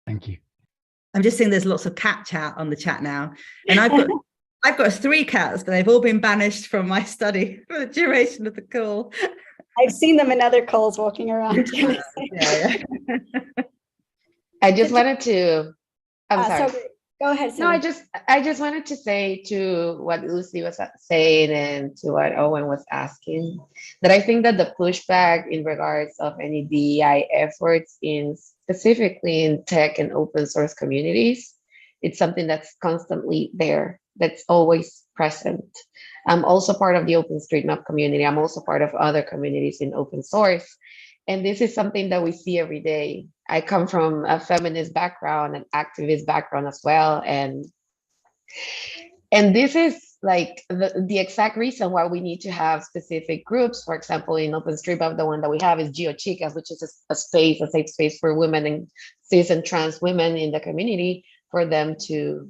Thank you.
I'm just seeing there's lots of cat chat on the chat now, and I've got 3 cats, but they've all been banished from my study for the duration of the call.
I've seen them in other calls walking around.
Yeah.
I just wanted to, I'm sorry.
Go ahead.
No, I just wanted to say to what Lucy was saying and to what Owen was asking, that I think that the pushback in regards of any DEI efforts in specifically in tech and open source communities, it's something that's constantly there, that's always present. I'm also part of the OpenStreetMap community. I'm also part of other communities in open source. And this is something that we see every day. I come from a feminist background, an activist background as well. And this is like the exact reason why we need to have specific groups. For example, in OpenStreetMap, the one that we have is GeoChicas, which is a safe space for women and cis and trans women in the community, for them to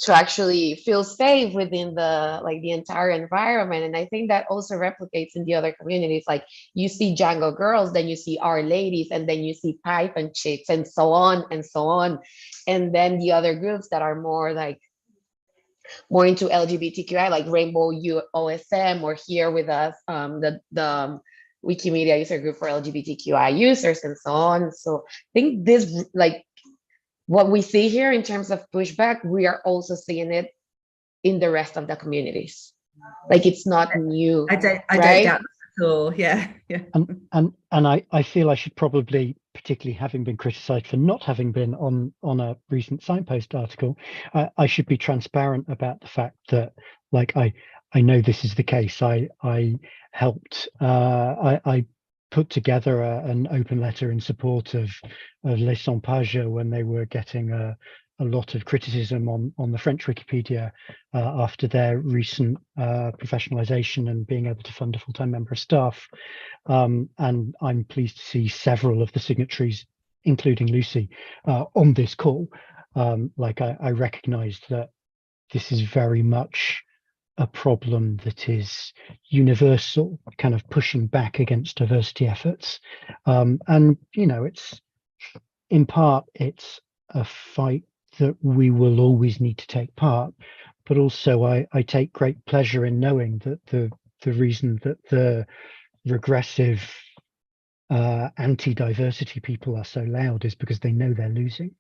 actually feel safe within the entire environment. And I think that also replicates in the other communities. Like you see Django girls, then you see Our Ladies, and then you see Python chicks, and so on and so on. And then the other groups that are more into LGBTQI, like Rainbow OSM, or here with us, the Wikimedia user group for LGBTQI users, and so on. So I think this, like, what we see here in terms of pushback, we are also seeing it in the rest of the communities. Like it's not new.
I don't doubt at all. Yeah.
And I feel I should probably, particularly having been criticised for not having been on a recent Signpost article, I should be transparent about the fact that, like, I know this is the case. I helped. I put together an open letter in support of Les Sans Pages when they were getting a lot of criticism on the French Wikipedia after their recent professionalization and being able to fund a full-time member of staff. And I'm pleased to see several of the signatories, including Lucy, on this call. I recognized that this is very much a problem that is universal, kind of pushing back against diversity efforts. And, you know, it's in part, it's a fight that we will always need to take part, but also I take great pleasure in knowing that the reason that the regressive anti-diversity people are so loud is because they know they're losing.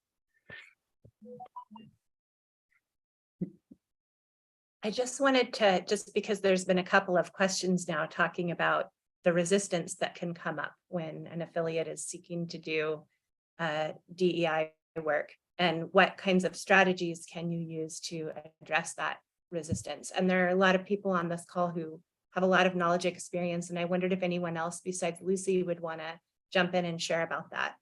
I just wanted to, just because there's been a couple of questions now talking about the resistance that can come up when an affiliate is seeking to do DEI work, and what kinds of strategies can you use to address that resistance. And there are a lot of people on this call who have a lot of knowledge, experience, and I wondered if anyone else besides Lucy would want to jump in and share about that.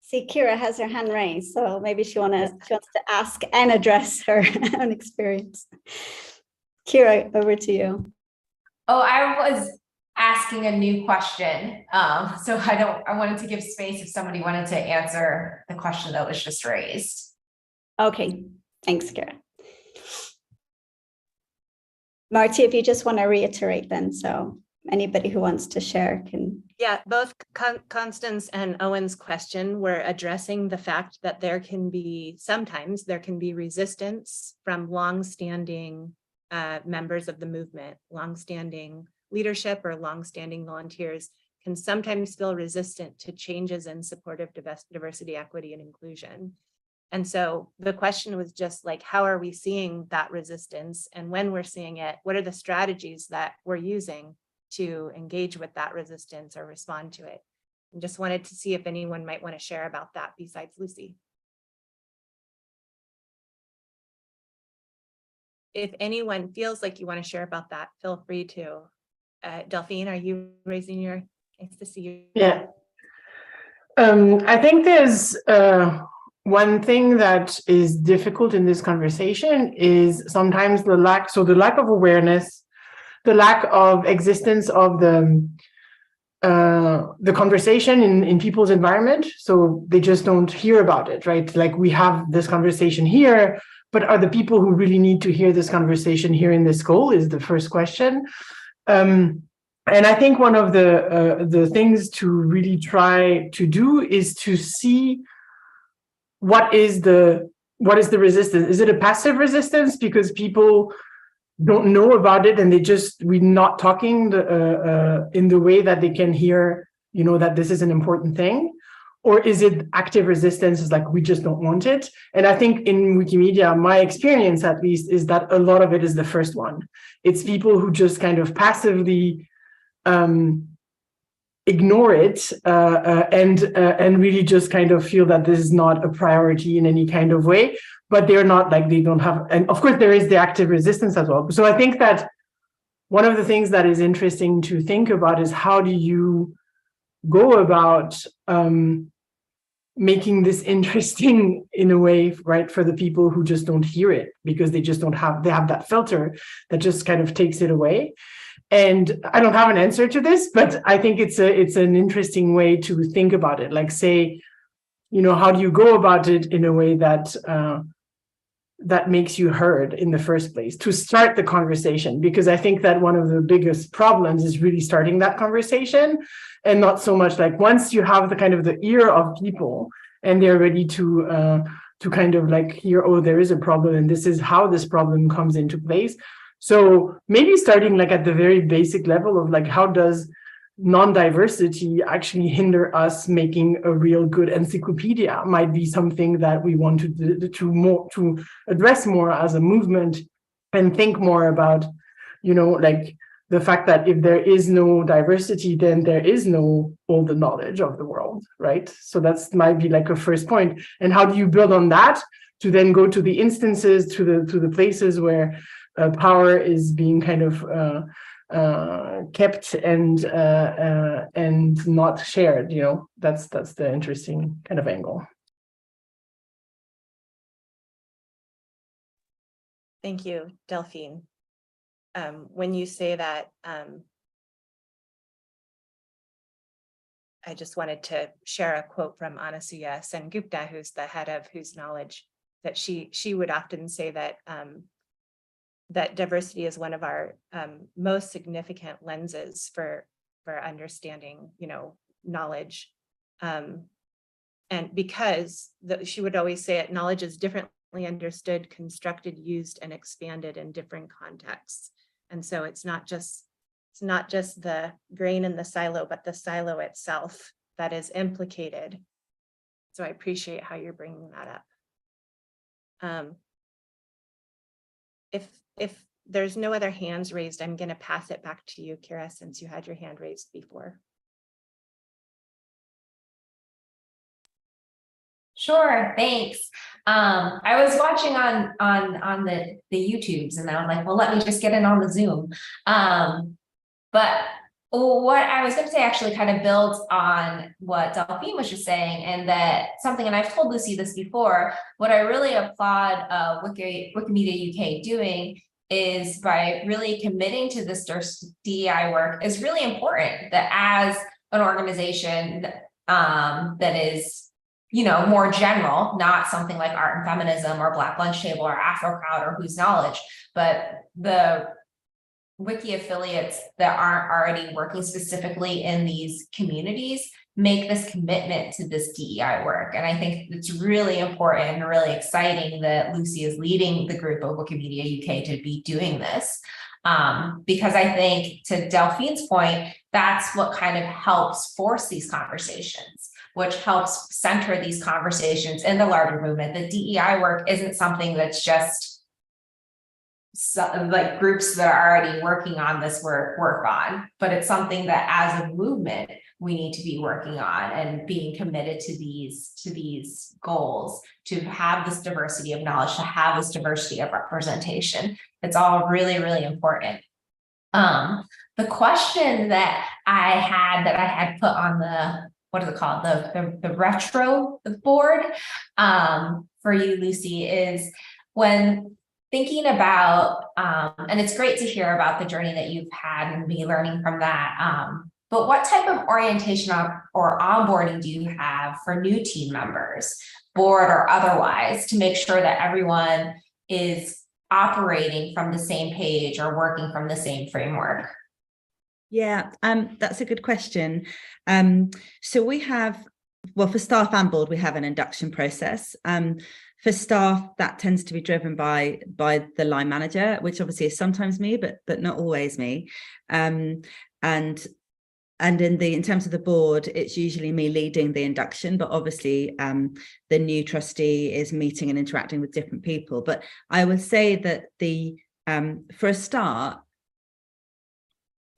See, Kira has her hand raised, so maybe she wants to ask and address her own experience. Kira, over to you.
Oh, I was asking a new question. So I wanted to give space if somebody wanted to answer the question that was just raised.
Okay, thanks, Kira. Marty, if you just want to reiterate then, so anybody who wants to share can.
Yeah, both Constance and Owen's question were addressing the fact that sometimes there can be resistance from longstanding members of the movement, longstanding leadership or longstanding volunteers can sometimes feel resistant to changes in supportive diversity, equity, and inclusion. And so the question was just like, how are we seeing that resistance? And when we're seeing it, what are the strategies that we're using to engage with that resistance or respond to it? And just wanted to see if anyone might want to share about that besides Lucy. If anyone feels like you want to share about that, feel free to. Delphine, are you raising your, nice to see you.
Yeah. I think there's one thing that is difficult in this conversation is sometimes the lack of awareness, the lack of existence of the the conversation in people's environment, so they just don't hear about it, right? Like we have this conversation here, but are the people who really need to hear this conversation hearing this goal is the first question. And I think one of the things to really try to do is to see what is the resistance. Is it a passive resistance because people don't know about it and we're not talking in the way that they can hear, that this is an important thing? Or is it active resistance? Is like, we just don't want it. And I think in Wikimedia, my experience at least is that a lot of it is the first one. It's people who just kind of passively ignore it and really just kind of feel that this is not a priority in any kind of way, but they're not like, they don't have, and of course there is the active resistance as well. So I think that one of the things that is interesting to think about is how do you go about making this interesting in a way, right, for the people who just don't hear it because they just they have that filter that just kind of takes it away. And I don't have an answer to this, but I think it's an interesting way to think about it. Like, say, how do you go about it in a way that that makes you heard in the first place to start the conversation? Because I think that one of the biggest problems is really starting that conversation, and not so much like once you have the kind of the ear of people and they're ready to kind of like hear, oh, there is a problem and this is how this problem comes into place. So maybe starting like at the very basic level of like, how does non-diversity actually hinder us making a real good encyclopedia might be something that we want to address more as a movement, and think more about, like the fact that if there is no diversity, then there is no all the knowledge of the world, right? So that's might be like a first point. And how do you build on that to then go to the instances, to the places where power is being kind of kept and not shared? That's the interesting kind of angle.
Thank you, Delphine. When you say that, I just wanted to share a quote from Anasuya Sengupta, who's the head of Whose Knowledge, that she would often say that that diversity is one of our most significant lenses for understanding, knowledge. And because she would always say it, knowledge is differently understood, constructed, used, and expanded in different contexts. And so it's not just the grain in the silo, but the silo itself that is implicated. So I appreciate how you're bringing that up. If there's no other hands raised, I'm going to pass it back to you, Kira, since you had your hand raised before.
Sure, thanks. I was watching on the YouTubes, and I was like, well, let me just get in on the Zoom. But what I was going to say actually kind of builds on what Delphine was just saying, and that something, and I've told Lucy this before, what I really applaud Wikimedia UK doing is by really committing to this DEI work is really important, that as an organization that is, more general, not something like Art and Feminism or Black Lunch Table or Afro Crowd or Whose Knowledge, but the Wiki affiliates that aren't already working specifically in these communities make this commitment to this DEI work. And I think it's really important and really exciting that Lucy is leading the group of Wikimedia UK to be doing this. Because I think, to Delphine's point, that's what kind of helps force these conversations, which helps center these conversations in the larger movement. The DEI work isn't something that's just like groups that are already working on this work on, but it's something that as a movement we need to be working on and being committed to these goals, to have this diversity of knowledge, to have this diversity of representation. It's all really, really important. The question that I had put on the, what is it called? The retro board for you, Lucy, is when thinking about, and it's great to hear about the journey that you've had and be learning from that but what type of orientation or onboarding do you have for new team members, board or otherwise, to make sure that everyone is operating from the same page or working from the same framework?
Yeah, that's a good question. So we have, well, for staff and board, we have an induction process. For staff, that tends to be driven by the line manager, which obviously is sometimes me, but not always me. And in terms of the board, it's usually me leading the induction, but obviously the new trustee is meeting and interacting with different people. But I would say that for a start,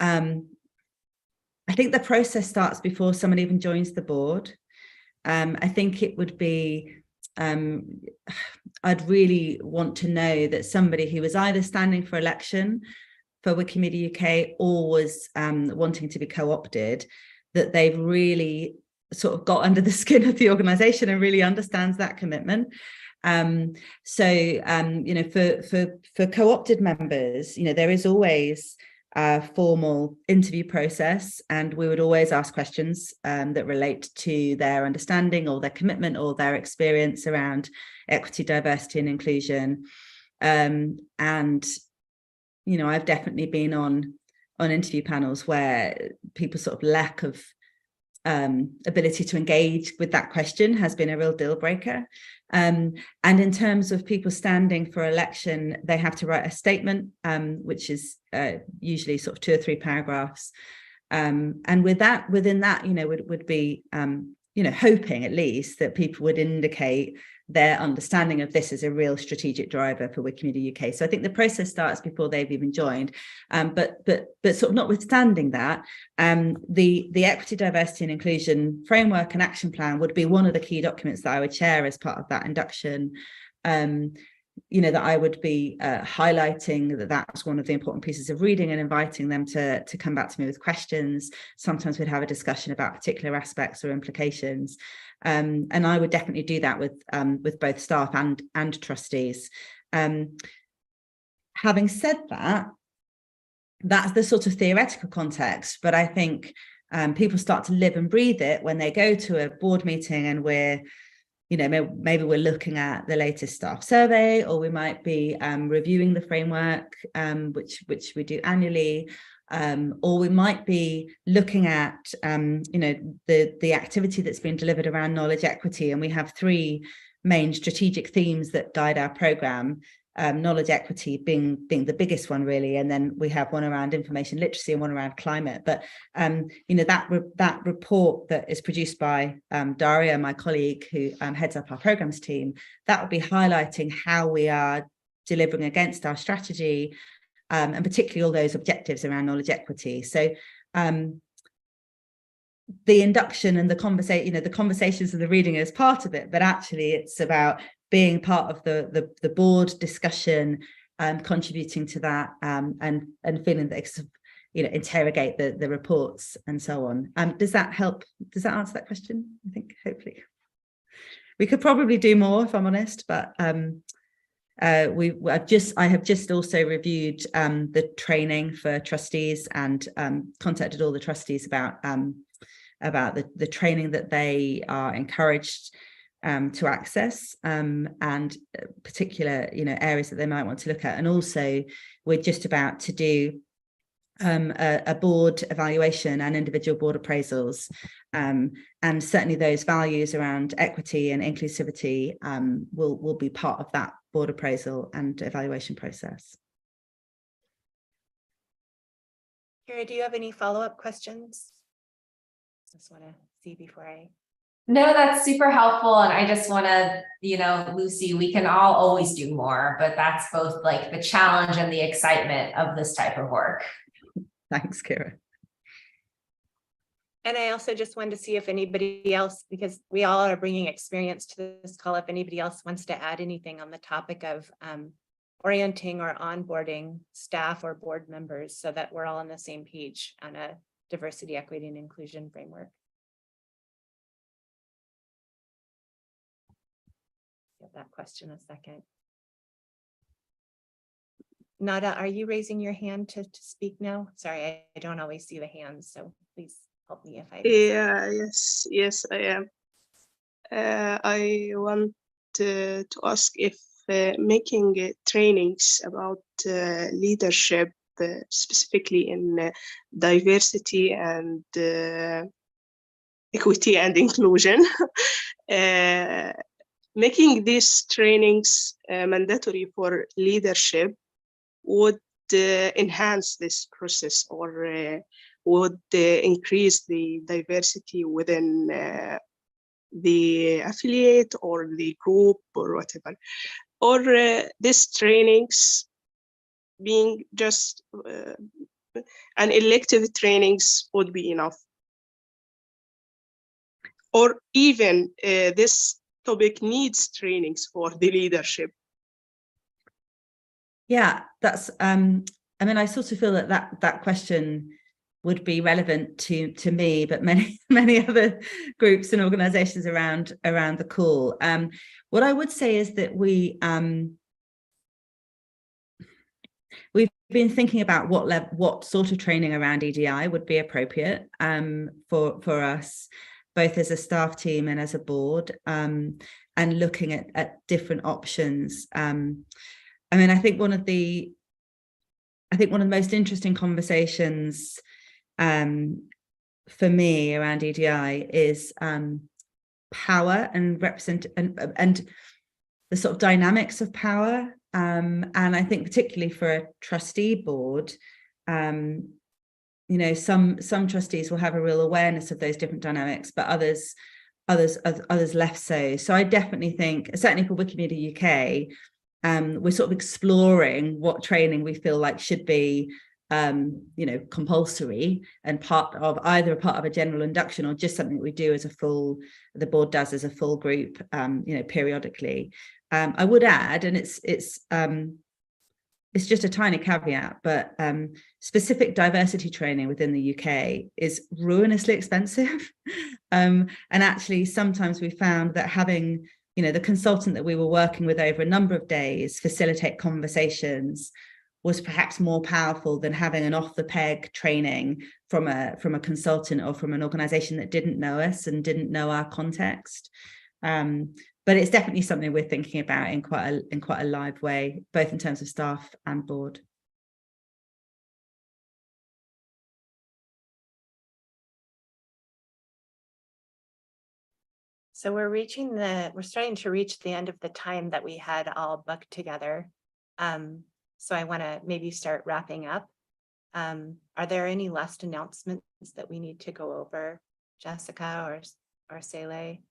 I think the process starts before someone even joins the board. I think it would be, I'd really want to know that somebody who was either standing for election for Wikimedia UK or was wanting to be co-opted, that they've really sort of got under the skin of the organisation and really understands that commitment. So you know, for co-opted members, you know, there is always a formal interview process, and we would always ask questions that relate to their understanding or their commitment or their experience around equity, diversity and inclusion. And you know, I've definitely been on interview panels where people's sort of lack of ability to engage with that question has been a real deal breaker. And in terms of people standing for election, they have to write a statement, which is usually sort of 2 or 3 paragraphs. And within that, you know, would be, you know, hoping at least that people would indicate their understanding of this as a real strategic driver for Wikimedia UK. So I think the process starts before they've even joined. But sort of notwithstanding that, the equity, diversity and inclusion framework and action plan would be one of the key documents that I would share as part of that induction. You know, that I would be highlighting that that's one of the important pieces of reading and inviting them to come back to me with questions. Sometimes we'd have a discussion about particular aspects or implications. And I would definitely do that with both staff and trustees. Having said that, that's the sort of theoretical context, but I think people start to live and breathe it when they go to a board meeting and we're, you know, maybe we're looking at the latest staff survey, or we might be reviewing the framework, which we do annually, or we might be looking at, you know, the activity that's been delivered around knowledge equity, and we have 3 main strategic themes that guide our programme. Knowledge equity being the biggest one, really, and then we have one around information literacy and one around climate. But you know, that report that is produced by Daria, my colleague who heads up our programs team, that will be highlighting how we are delivering against our strategy, and particularly all those objectives around knowledge equity. So the induction and the conversation, you know, the conversations and the reading is part of it, but actually it's about being part of the board discussion and contributing to that, and feeling that it's, you know, interrogate the reports and so on. Does that help? Does that answer that question? I think hopefully. We could probably do more, if I'm honest, but I have just also reviewed the training for trustees and contacted all the trustees about the training that they are encouraged to access, and particular, you know, areas that they might want to look at. And also we're just about to do a board evaluation and individual board appraisals, and certainly those values around equity and inclusivity will be part of that board appraisal and evaluation process.
Kira, do you have any follow-up questions? Just want to see before I.
No, that's super helpful. And I just want to, you know, Lucy, we can all always do more, but that's both like the challenge and the excitement of this type of work.
Thanks, Kira.
And I also just wanted to see if anybody else, because we all are bringing experience to this call, if anybody else wants to add anything on the topic of orienting or onboarding staff or board members so that we're all on the same page on a diversity, equity, and inclusion framework. Give that question a second. Nada, are you raising your hand to speak now? Sorry, I don't always see the hands, so please help me if I.
Yeah, yes, I am. I want to ask if making trainings about leadership, specifically in diversity and equity and inclusion, making these trainings mandatory for leadership would enhance this process, or would increase the diversity within the affiliate or the group or whatever, or these trainings being just an elective trainings would be enough, or even this topic needs trainings for the leadership.
Yeah, that's I mean, I sort of feel that question would be relevant to me, but many other groups and organizations around the call. What I would say is that we've been thinking about what sort of training around EDI would be appropriate for us, both as a staff team and as a board, and looking at different options. I mean, I think one of the most interesting conversations for me around EDI is power and and the sort of dynamics of power. And I think particularly for a trustee board, you know, some trustees will have a real awareness of those different dynamics, but others less so. So I definitely think, certainly for Wikimedia UK, we're sort of exploring what training we feel like should be, you know, compulsory and part of a general induction, or just something that we do as the board does as a full group, you know, periodically. I would add, and it's just a tiny caveat, but specific diversity training within the UK is ruinously expensive. And actually, sometimes we found that having, you know, the consultant that we were working with over a number of days facilitate conversations was perhaps more powerful than having an off-the-peg training from a consultant or from an organization that didn't know us and didn't know our context. But it's definitely something we're thinking about in quite a live way, both in terms of staff and board.
So we're starting to reach the end of the time that we had all booked together. So I want to maybe start wrapping up. Are there any last announcements that we need to go over, Jessica or Sele?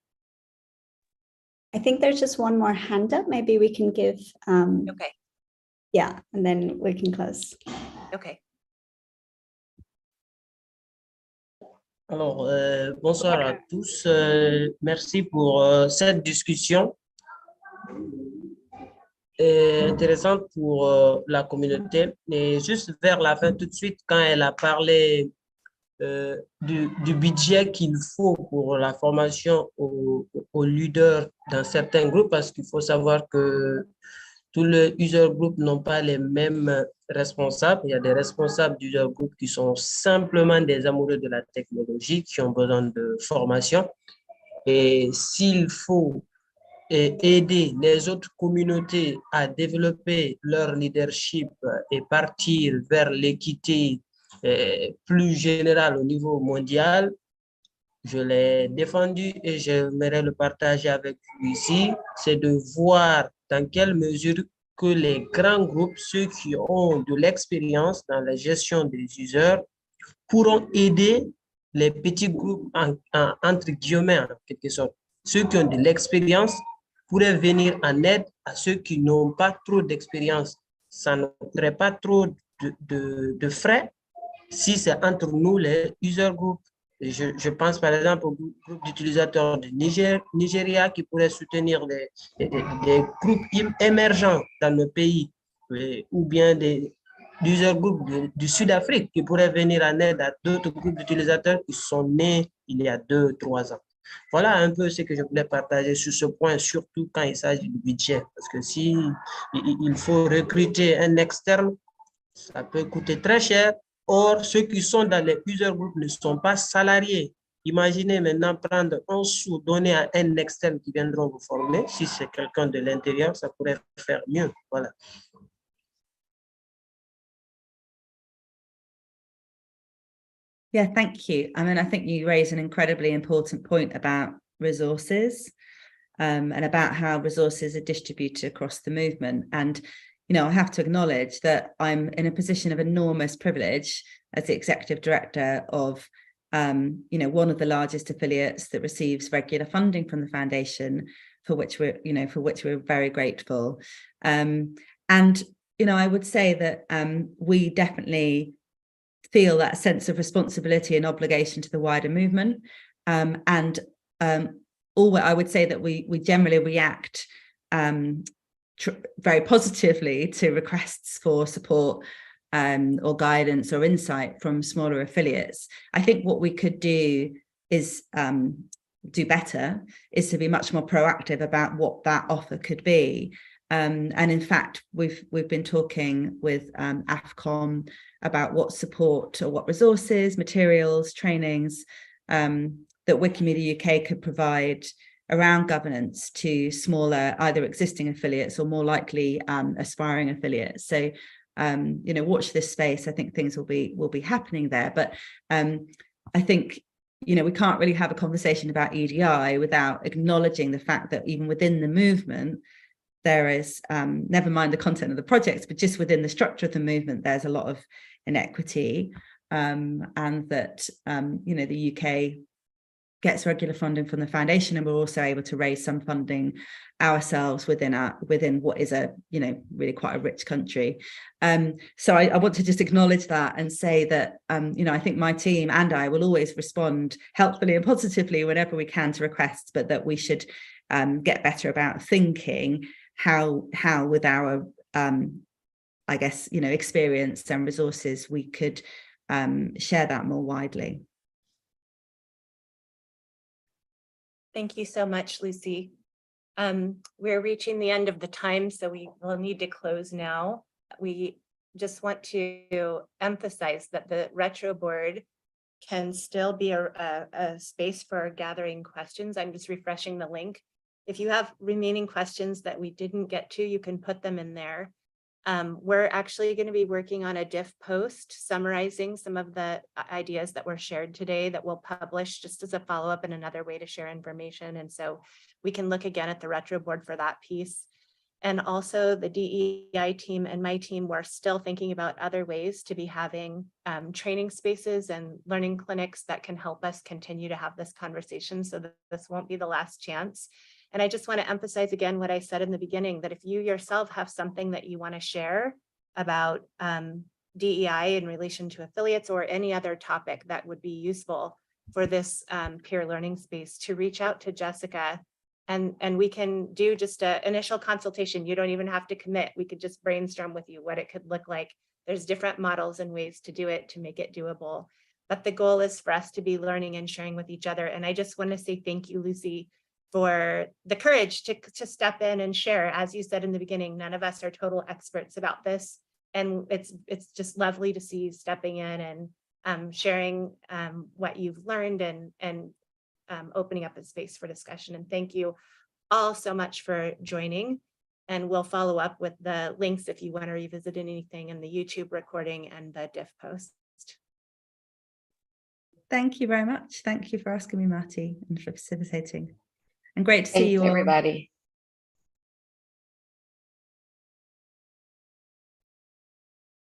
I think there's just one more hand up. Maybe we can give.
Okay.
Yeah, and then we can close.
Okay.
Alors, bonsoir à tous. Merci pour cette discussion intéressante pour la communauté. Et juste vers la fin, tout de suite, quand elle a parlé du budget qu'il faut pour la formation aux leaders dans certains groupes, parce qu'il faut savoir que tous les user groups n'ont pas les mêmes responsables. Il y a des responsables d'user group qui sont simplement des amoureux de la technologie, qui ont besoin de formation. Et s'il faut aider les autres communautés à développer leur leadership et partir vers l'équité plus générale au niveau mondial, je l'ai défendu et j'aimerais le partager avec vous ici, c'est de voir dans quelle mesure que les grands groupes, ceux qui ont de l'expérience dans la gestion des users, pourront aider les petits groupes, entre guillemets, en quelque sorte. Ceux qui ont de l'expérience pourraient venir en aide à ceux qui n'ont pas trop d'expérience. Ça ne ferait pas trop de frais si c'est entre nous, les user groups. Je pense par exemple au groupe d'utilisateurs du Nigeria qui pourraient soutenir des groupes émergents dans nos pays, ou bien des user groups du Sud-Afrique qui pourraient venir en aide à d'autres groupes d'utilisateurs qui sont nés il y a 2-3 ans. Voilà un peu ce que je voulais partager sur ce point, surtout quand il s'agit du budget. Parce que si il faut recruter un externe, ça peut coûter très cher. Or, ceux qui sont dans les plusieurs groupes ne sont pas salariés. Imaginez maintenant prendre un sou, donner à un externe qui viendra vous former. Si c'est quelqu'un de l'intérieur, ça pourrait faire mieux. Voilà.
Yeah, thank you. I mean, I think you raise an incredibly important point about resources and about how resources are distributed across the movement. And, you know, I have to acknowledge that I'm in a position of enormous privilege as the executive director of, you know, one of the largest affiliates that receives regular funding from the foundation, for which we're very grateful. And, you know, I would say that we definitely feel that sense of responsibility and obligation to the wider movement. I would say that we generally react very positively to requests for support or guidance or insight from smaller affiliates. I think what we could do is do better is to be much more proactive about what that offer could be. And in fact, we've been talking with AFCOM about what support or what resources, materials, trainings that Wikimedia UK could provide around governance to smaller, either existing affiliates or more likely aspiring affiliates. So, you know, watch this space. I think things will be happening there. But I think, you know, we can't really have a conversation about EDI without acknowledging the fact that even within the movement, there is, never mind the content of the projects, but just within the structure of the movement, there's a lot of inequity, and that, you know, the UK gets regular funding from the foundation, and we're also able to raise some funding ourselves within what is a, you know, really quite a rich country. So I want to just acknowledge that and say that, you know, I think my team and I will always respond helpfully and positively whenever we can to requests, but that we should get better about thinking how with our I guess, you know, experience and resources, we could share that more widely.
Thank you so much, Lucy. We're reaching the end of the time, so we will need to close now. We just want to emphasize that the retro board can still be a space for gathering questions. I'm just refreshing the link. If you have remaining questions that we didn't get to, you can put them in there. We're actually going to be working on a diff post summarizing some of the ideas that were shared today that we'll publish just as a follow-up and another way to share information. And so we can look again at the retro board for that piece. And also the DEI team and my team, we're still thinking about other ways to be having training spaces and learning clinics that can help us continue to have this conversation, so that this won't be the last chance. And I just want to emphasize again what I said in the beginning, that if you yourself have something that you want to share about DEI in relation to affiliates or any other topic that would be useful for this peer learning space, to reach out to Jessica, and we can do just an initial consultation. You don't even have to commit. We could just brainstorm with you what it could look like. There's different models and ways to do it to make it doable. But the goal is for us to be learning and sharing with each other. And I just want to say thank you, Lucy, for the courage to step in and share. As you said in the beginning, none of us are total experts about this. And it's just lovely to see you stepping in and sharing what you've learned and opening up a space for discussion. And thank you all so much for joining. And we'll follow up with the links if you want to revisit anything in the YouTube recording and the diff post.
Thank you very much. Thank you for asking me, Marty, and for facilitating. And great to see
Thanks,
you all.
everybody.